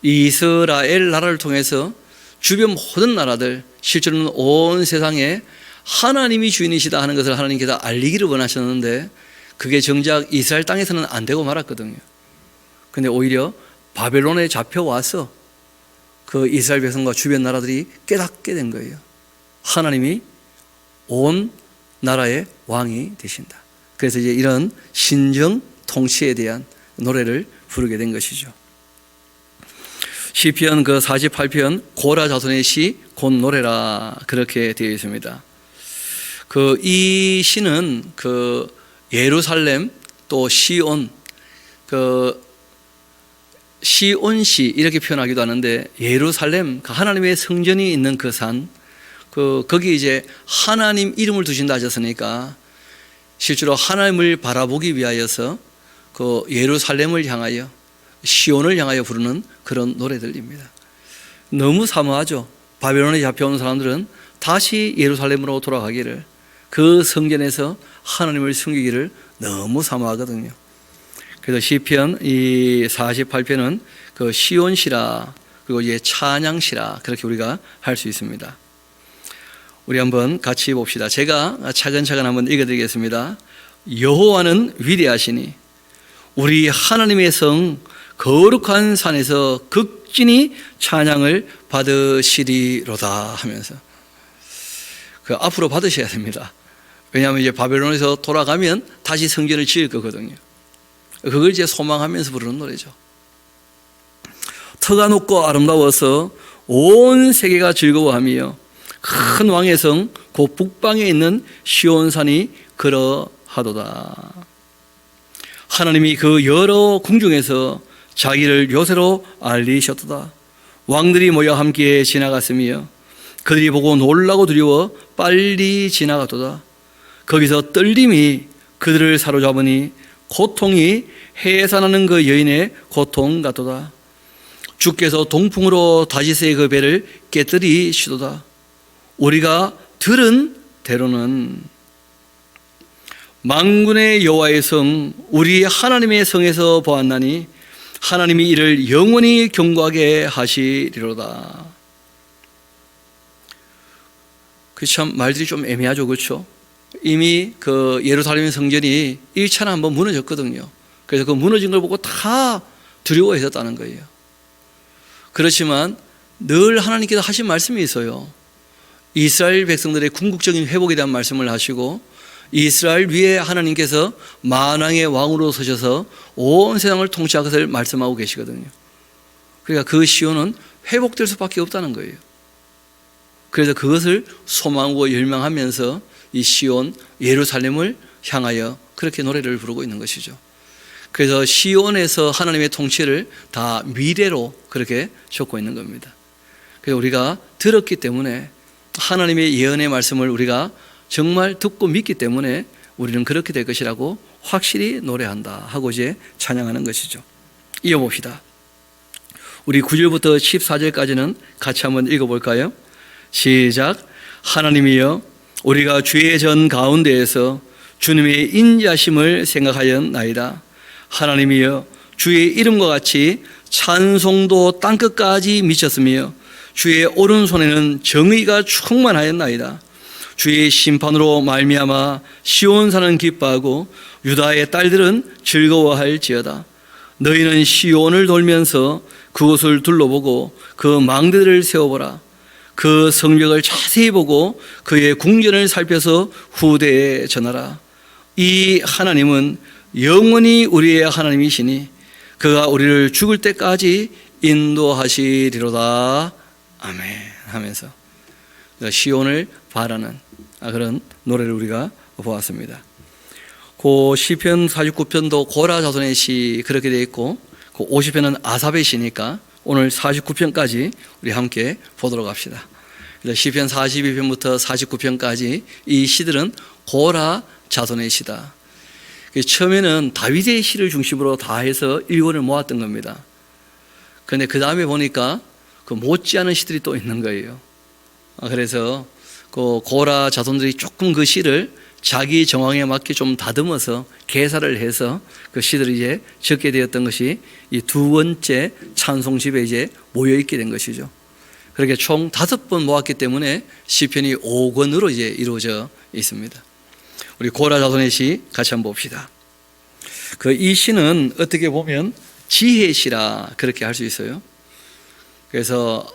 이스라엘 나라를 통해서 주변 모든 나라들, 실제로는 온 세상에 하나님이 주인이시다 하는 것을 하나님께서 알리기를 원하셨는데 그게 정작 이스라엘 땅에서는 안 되고 말았거든요. 근데 오히려 바벨론에 잡혀와서 그 이스라엘 백성과 주변 나라들이 깨닫게 된 거예요. 하나님이 온 나라의 왕이 되신다. 그래서 이제 이런 신정 통치에 대한 노래를 부르게 된 것이죠. 시편 48편 고라 자손의 시 곧 노래라 그렇게 되어 있습니다. 이 시는 예루살렘 또 시온 시온시 이렇게 표현하기도 하는데 예루살렘 하나님의 성전이 있는 그 산 거기 이제 하나님 이름을 두신다 하셨으니까 실제로 하나님을 바라보기 위하여서 예루살렘을 향하여 시온을 향하여 부르는 그런 노래들입니다. 너무 사모하죠. 바벨론에 잡혀온 사람들은 다시 예루살렘으로 돌아가기를 그 성전에서 하나님을 섬기기를 너무 사모하거든요. 그래서 시편 48편은 시온시라 그리고 이제 찬양시라 그렇게 우리가 할 수 있습니다. 우리 한번 같이 봅시다. 제가 차근차근 한번 읽어드리겠습니다. 여호와는 위대하시니 우리 하나님의 성 거룩한 산에서 극진히 찬양을 받으시리로다 하면서 앞으로 받으셔야 됩니다. 왜냐하면 이제 바벨론에서 돌아가면 다시 성전을 지을 거거든요. 그걸 이제 소망하면서 부르는 노래죠. 터가 높고 아름다워서 온 세계가 즐거워하며 큰 왕의 성 그 북방에 있는 시온산이 그러하도다. 하나님이 그 여러 궁중에서 자기를 요새로 알리셨도다. 왕들이 모여 함께 지나갔으며 그들이 보고 놀라고 두려워 빨리 지나갔도다. 거기서 떨림이 그들을 사로잡으니 고통이 해산하는 그 여인의 고통 같도다. 주께서 동풍으로 다시스의 그 배를 깨뜨리시도다. 우리가 들은 대로는 만군의 여호와의 성 우리 하나님의 성에서 보았나니 하나님이 이를 영원히 경고하게 하시리로다. 참 말들이 좀 애매하죠, 그렇죠? 이미 예루살렘 성전이 1차는 한번 무너졌거든요. 그래서 그 무너진 걸 보고 다 두려워했었다는 거예요. 그렇지만 늘 하나님께서 하신 말씀이 있어요. 이스라엘 백성들의 궁극적인 회복에 대한 말씀을 하시고 이스라엘 위에 하나님께서 만왕의 왕으로 서셔서 온 세상을 통치할 것을 말씀하고 계시거든요. 그러니까 그 시온은 회복될 수밖에 없다는 거예요. 그래서 그것을 소망하고 열망하면서 이 시온 예루살렘을 향하여 그렇게 노래를 부르고 있는 것이죠. 그래서 시온에서 하나님의 통치를 다 미래로 그렇게 적고 있는 겁니다. 그래서 우리가 들었기 때문에 하나님의 예언의 말씀을 우리가 정말 듣고 믿기 때문에 우리는 그렇게 될 것이라고 확실히 노래한다 하고 이제 찬양하는 것이죠. 이어봅시다. 우리 9절부터 14절까지는 같이 한번 읽어볼까요? 시작. 하나님이여 우리가 주의 전 가운데에서 주님의 인자심을 생각하였나이다. 하나님이여 주의 이름과 같이 찬송도 땅끝까지 미쳤으며 주의 오른손에는 정의가 충만하였나이다. 주의 심판으로 말미암아 시온산은 기뻐하고 유다의 딸들은 즐거워할지어다. 너희는 시온을 돌면서 그곳을 둘러보고 그 망대들을 세워보라. 그 성벽을 자세히 보고 그의 궁전을 살펴서 후대에 전하라. 이 하나님은 영원히 우리의 하나님이시니 그가 우리를 죽을 때까지 인도하시리로다. 아멘 하면서 시온을 바라는 그런 노래를 우리가 보았습니다. 그 시편 49편도 고라 자손의 시 그렇게 되어 있고, 그 50편은 아삽의 시니까 오늘 49편까지 우리 함께 보도록 합시다. 시편 42편부터 49편까지 이 시들은 고라 자손의 시다. 처음에는 다윗의 시를 중심으로 다 해서 일권을 모았던 겁니다. 그런데 그 다음에 보니까 그 못지않은 시들이 또 있는 거예요. 그래서 그 고라 자손들이 조금 그 시를 자기 정황에 맞게 좀 다듬어서 개사를 해서 그 시들이 이제 적게 되었던 것이 이 두 번째 찬송집에 이제 모여 있게 된 것이죠. 그렇게 총 5번 모았기 때문에 시편이 5권으로 이제 이루어져 있습니다. 우리 고라 자손의 시 같이 한번 봅시다. 이 시는 어떻게 보면 지혜의 시라 그렇게 할 수 있어요. 그래서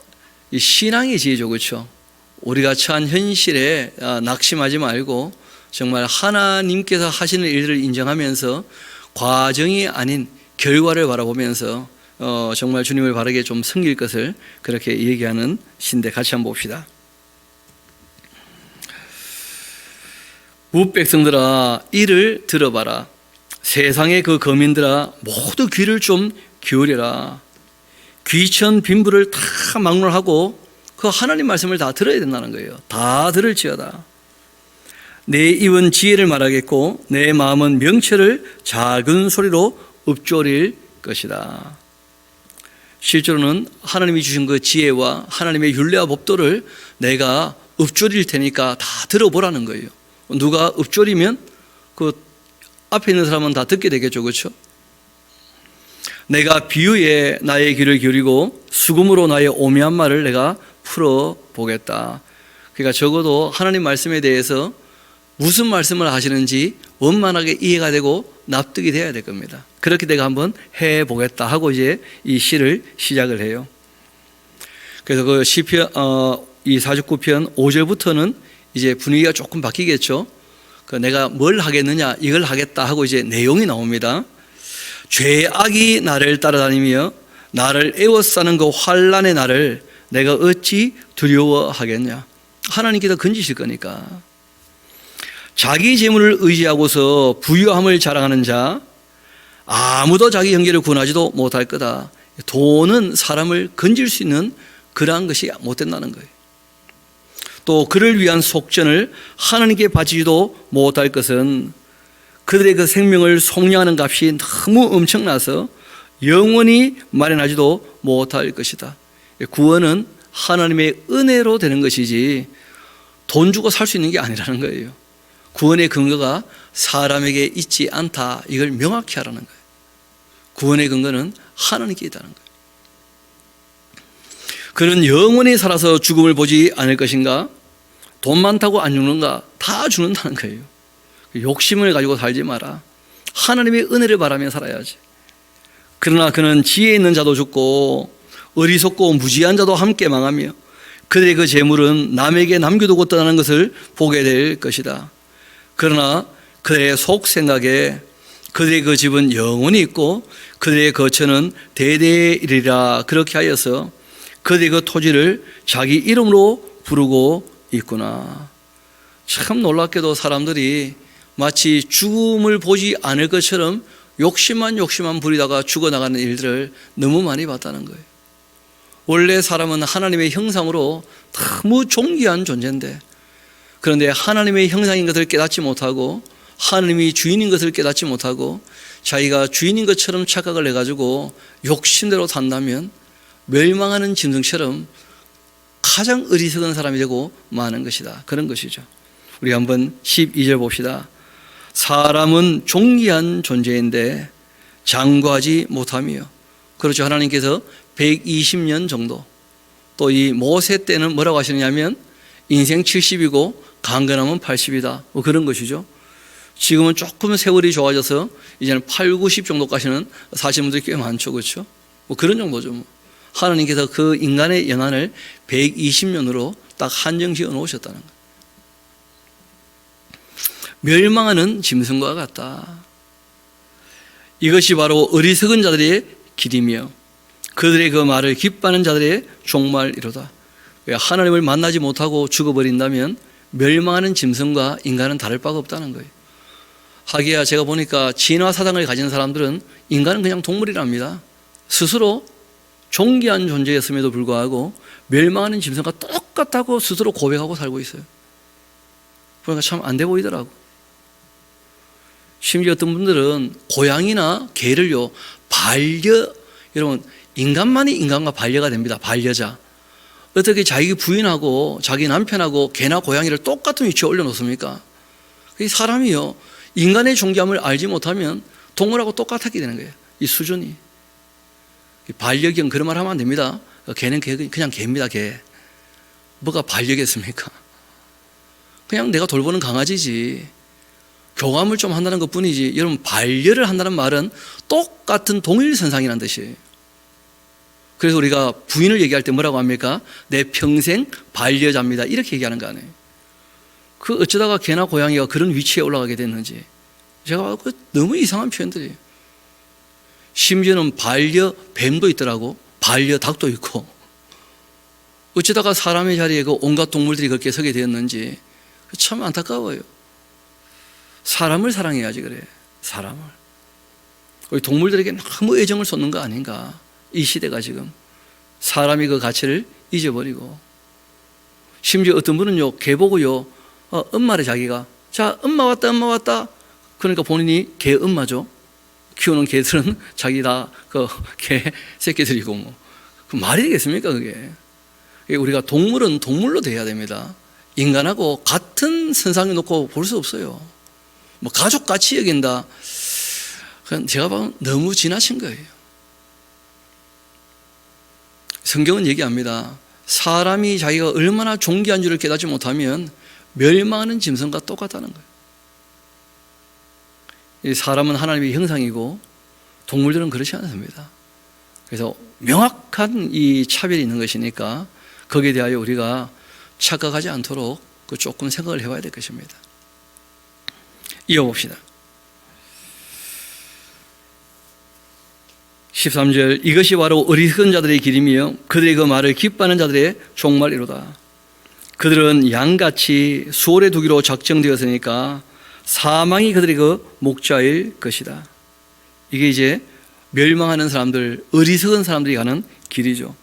이 신앙의 지혜죠, 그렇죠? 우리가 처한 현실에 낙심하지 말고 정말 하나님께서 하시는 일들을 인정하면서 과정이 아닌 결과를 바라보면서 정말 주님을 바르게 좀 섬길 것을 그렇게 얘기하는 시인데 같이 한번 봅시다. 무백성들아 이를 들어봐라. 세상의 그 거민들아 모두 귀를 좀 기울여라. 귀천 빈부를 다 막론하고 그 하나님 말씀을 다 들어야 된다는 거예요. 다 들을지어다. 내 입은 지혜를 말하겠고 내 마음은 명철을 작은 소리로 읊조릴 것이다. 실제로는 하나님이 주신 그 지혜와 하나님의 율례와 법도를 내가 읊조릴 테니까 다 들어보라는 거예요. 누가 읊조리면 그 앞에 있는 사람은 다 듣게 되겠죠, 그렇죠? 내가 비유에 나의 귀를 기울이고 수금으로 나의 오묘한 말을 내가 풀어보겠다. 그러니까 적어도 하나님 말씀에 대해서 무슨 말씀을 하시는지 원만하게 이해가 되고 납득이 돼야 될 겁니다. 그렇게 내가 한번 해보겠다 하고 이제 이 시를 시작을 해요. 그래서 그 시편 이 49편 5절부터는 이제 분위기가 조금 바뀌겠죠. 내가 뭘 하겠느냐, 이걸 하겠다 하고 이제 내용이 나옵니다. 죄악이 나를 따라다니며 나를 애워싸는 그 환난의 나를 내가 어찌 두려워하겠냐. 하나님께서 건지실 거니까. 자기 재물을 의지하고서 부유함을 자랑하는 자, 아무도 자기 형제를 구원하지도 못할 거다. 돈은 사람을 건질 수 있는 그러한 것이 못 된다는 거예요. 또 그를 위한 속전을 하나님께 바치지도 못할 것은 그들의 그 생명을 속량하는 값이 너무 엄청나서 영원히 마련하지도 못할 것이다. 구원은 하나님의 은혜로 되는 것이지 돈 주고 살 수 있는 게 아니라는 거예요. 구원의 근거가 사람에게 있지 않다. 이걸 명확히 하라는 거예요. 구원의 근거는 하나님께 있다는 거예요. 그는 영원히 살아서 죽음을 보지 않을 것인가? 돈 많다고 안 죽는가? 다 죽는다는 거예요. 욕심을 가지고 살지 마라. 하나님의 은혜를 바라며 살아야지. 그러나 그는 지혜 있는 자도 죽고 어리석고 무지한 자도 함께 망하며 그들의 그 재물은 남에게 남겨두고 떠나는 것을 보게 될 것이다. 그러나 그들의 속 생각에 그들의 그 집은 영원히 있고 그들의 거처는 대대에 이르리라. 그렇게 하여서 그들의 그 토지를 자기 이름으로 부르고 있구나. 참 놀랍게도 사람들이 마치 죽음을 보지 않을 것처럼 욕심만 부리다가 죽어나가는 일들을 너무 많이 봤다는 거예요. 원래 사람은 하나님의 형상으로 너무 존귀한 존재인데, 그런데 하나님의 형상인 것을 깨닫지 못하고 하나님이 주인인 것을 깨닫지 못하고 자기가 주인인 것처럼 착각을 해가지고 욕심대로 산다면 멸망하는 짐승처럼 가장 어리석은 사람이 되고 마는 것이다. 그런 것이죠. 우리 한번 12절 봅시다. 사람은 존귀한 존재인데 장구하지 못하며. 그렇죠. 하나님께서 120년 정도, 또 이 모세 때는 뭐라고 하시느냐면 인생 70이고 강건하면 80이다. 뭐 그런 것이죠. 지금은 조금 세월이 좋아져서 이제는 8, 90 정도까지는 사시는 분들이 꽤 많죠. 그렇죠? 뭐 그런 정도죠. 뭐. 하나님께서 그 인간의 연한을 120년으로 딱 한정 지어 놓으셨다는 거예요. 멸망하는 짐승과 같다. 이것이 바로 어리석은 자들의 길이며 그들의 그 말을 기뻐하는 자들의 종말이로다. 하나님을 만나지 못하고 죽어버린다면 멸망하는 짐승과 인간은 다를 바가 없다는 거예요. 하기야 제가 보니까 진화 사상을 가진 사람들은 인간은 그냥 동물이랍니다. 스스로 존귀한 존재였음에도 불구하고 멸망하는 짐승과 똑같다고 스스로 고백하고 살고 있어요. 그러니까 참 안 돼 보이더라고. 심지어 어떤 분들은 고양이나 개를요, 여러분, 인간만이 인간과 반려가 됩니다. 반려자. 어떻게 자기 부인하고 자기 남편하고 개나 고양이를 똑같은 위치에 올려놓습니까? 이 사람이요, 인간의 존귀함을 알지 못하면 동물하고 똑같게 되는 거예요. 이 수준이. 반려견 그런 말 하면 안 됩니다. 개는 그냥 개입니다. 개. 뭐가 반려겠습니까? 그냥 내가 돌보는 강아지지. 교감을 좀 한다는 것 뿐이지. 여러분, 반려를 한다는 말은 똑같은 동일선상이라는 뜻이에요. 그래서 우리가 부인을 얘기할 때 뭐라고 합니까? 내 평생 반려자입니다. 이렇게 얘기하는 거 아니에요. 그 어쩌다가 개나 고양이가 그런 위치에 올라가게 됐는지. 제가 너무 이상한 표현들이에요. 심지어는 반려뱀도 있더라고. 반려닭도 있고. 어쩌다가 사람의 자리에 그 온갖 동물들이 그렇게 서게 되었는지 참 안타까워요. 사람을 사랑해야지 그래. 사람을. 우리 동물들에게 너무 애정을 쏟는 거 아닌가. 이 시대가 지금 사람이 그 가치를 잊어버리고, 심지어 어떤 분은요, 개 보고요, 엄마를 자기가, 자, 엄마 왔다, 엄마 왔다. 그러니까 본인이 개 엄마죠. 키우는 개들은 자기 다 그 개 새끼들이고 뭐. 그 말이 되겠습니까, 그게? 우리가 동물은 동물로 대해야 됩니다. 인간하고 같은 선상에 놓고 볼 수 없어요. 뭐 가족같이 여긴다. 그건 제가 보면 너무 지나친 거예요. 성경은 얘기합니다. 사람이 자기가 얼마나 존귀한 줄을 깨닫지 못하면 멸망하는 짐승과 똑같다는 거예요. 이 사람은 하나님의 형상이고 동물들은 그렇지 않습니다. 그래서 명확한 이 차별이 있는 것이니까 거기에 대하여 우리가 착각하지 않도록 조금 생각을 해봐야 될 것입니다. 이어봅시다. 13절, 이것이 바로 어리석은 자들의 길이며 그들의 그 말을 기뻐하는 자들의 종말이로다. 그들은 양같이 수월에 두기로 작정되었으니까 사망이 그들의 그 목자일 것이다. 이게 이제 멸망하는 사람들, 어리석은 사람들이 가는 길이죠.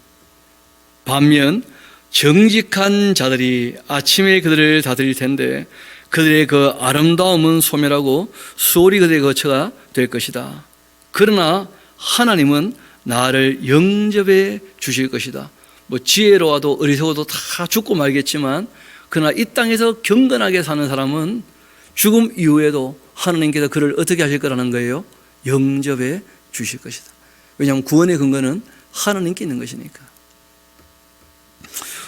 반면 정직한 자들이 아침에 그들을 다스릴 텐데 그들의 그 아름다움은 소멸하고 수월이 그들의 거처가 될 것이다. 그러나 하나님은 나를 영접해 주실 것이다. 뭐 지혜로워도 어리석어도 다 죽고 말겠지만 그러나 이 땅에서 경건하게 사는 사람은 죽음 이후에도 하나님께서 그를 어떻게 하실 거라는 거예요? 영접해 주실 것이다. 왜냐하면 구원의 근거는 하나님께 있는 것이니까.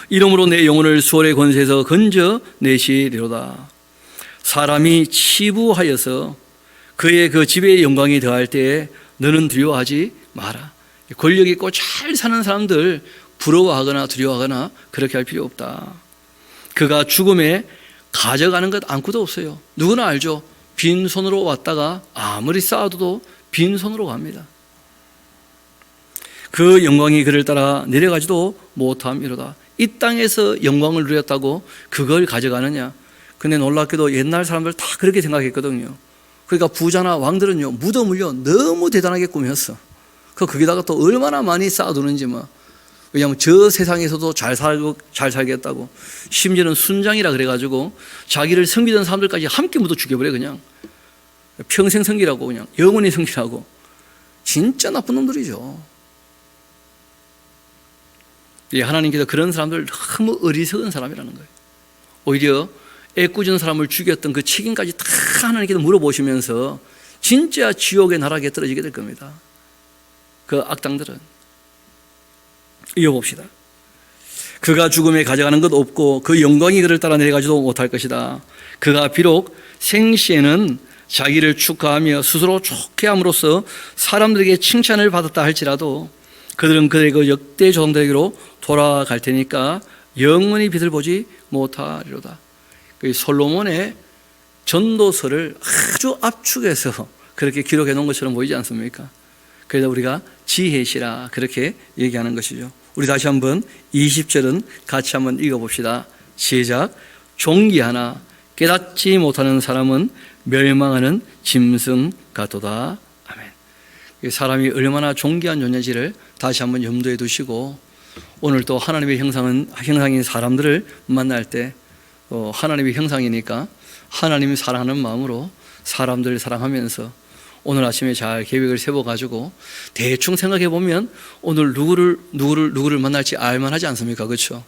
이러므로 내 영혼을 수월의 권세에서 건져내시리로다. 사람이 치부하여서 그의 그 지배의 영광이 더할 때에 너는 두려워하지 마라. 권력 있고 잘 사는 사람들 부러워하거나 두려워하거나 그렇게 할 필요 없다. 그가 죽음에 가져가는 것 아무것도 없어요. 누구나 알죠. 빈손으로 왔다가 아무리 쌓아둬도 빈손으로 갑니다. 그 영광이 그를 따라 내려가지도 못함이로다. 이 땅에서 영광을 누렸다고 그걸 가져가느냐. 근데 놀랍게도 옛날 사람들 다 그렇게 생각했거든요. 그러니까 부자나 왕들은요, 무덤을요 너무 대단하게 꾸몄어. 거기다가 또 얼마나 많이 쌓아두는지 뭐. 왜냐하면 저 세상에서도 잘 살겠다고. 심지어는 순장이라 그래가지고 자기를 섬기던 사람들까지 함께 묻어 죽여버려. 그냥 평생 섬기라고, 그냥 영원히 섬기라고. 진짜 나쁜 놈들이죠. 하나님께서 그런 사람들 너무 어리석은 사람이라는 거예요. 오히려 애꿎은 사람을 죽였던 그 책임까지 다 하나님께서 물어보시면서 진짜 지옥의 나락에 떨어지게 될 겁니다. 그 악당들은. 이어봅시다. 그가 죽음에 가져가는 것 없고 그 영광이 그를 따라 내려가지도 못할 것이다. 그가 비록 생시에는 자기를 축하하며 스스로 좋게 함으로써 사람들에게 칭찬을 받았다 할지라도 그들은 그들의 그 역대 조상들에게로 돌아갈 테니까 영원히 빛을 보지 못하리로다. 그 솔로몬의 전도서를 아주 압축해서 그렇게 기록해 놓은 것처럼 보이지 않습니까? 그래서 우리가 지혜시라 그렇게 얘기하는 것이죠. 우리 다시 한번 20절은 같이 한번 읽어봅시다. 시작. 존귀하나 깨닫지 못하는 사람은 멸망하는 짐승 같도다. 아멘. 사람이 얼마나 존귀한 존재지를 다시 한번 염두에 두시고 오늘 또 하나님의 형상인 사람들을 만날 때 하나님의 형상이니까 하나님이 사랑하는 마음으로 사람들을 사랑하면서 오늘 아침에 잘 계획을 세워가지고 대충 생각해 보면 오늘 누구를 만날지 알만하지 않습니까? 그렇죠?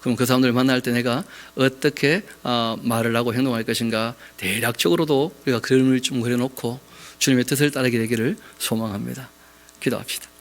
그럼 그 사람들을 만날 때 내가 어떻게 말을 하고 행동할 것인가 대략적으로도 우리가 그림을 좀 그려놓고 주님의 뜻을 따르게 되기를 소망합니다. 기도합시다.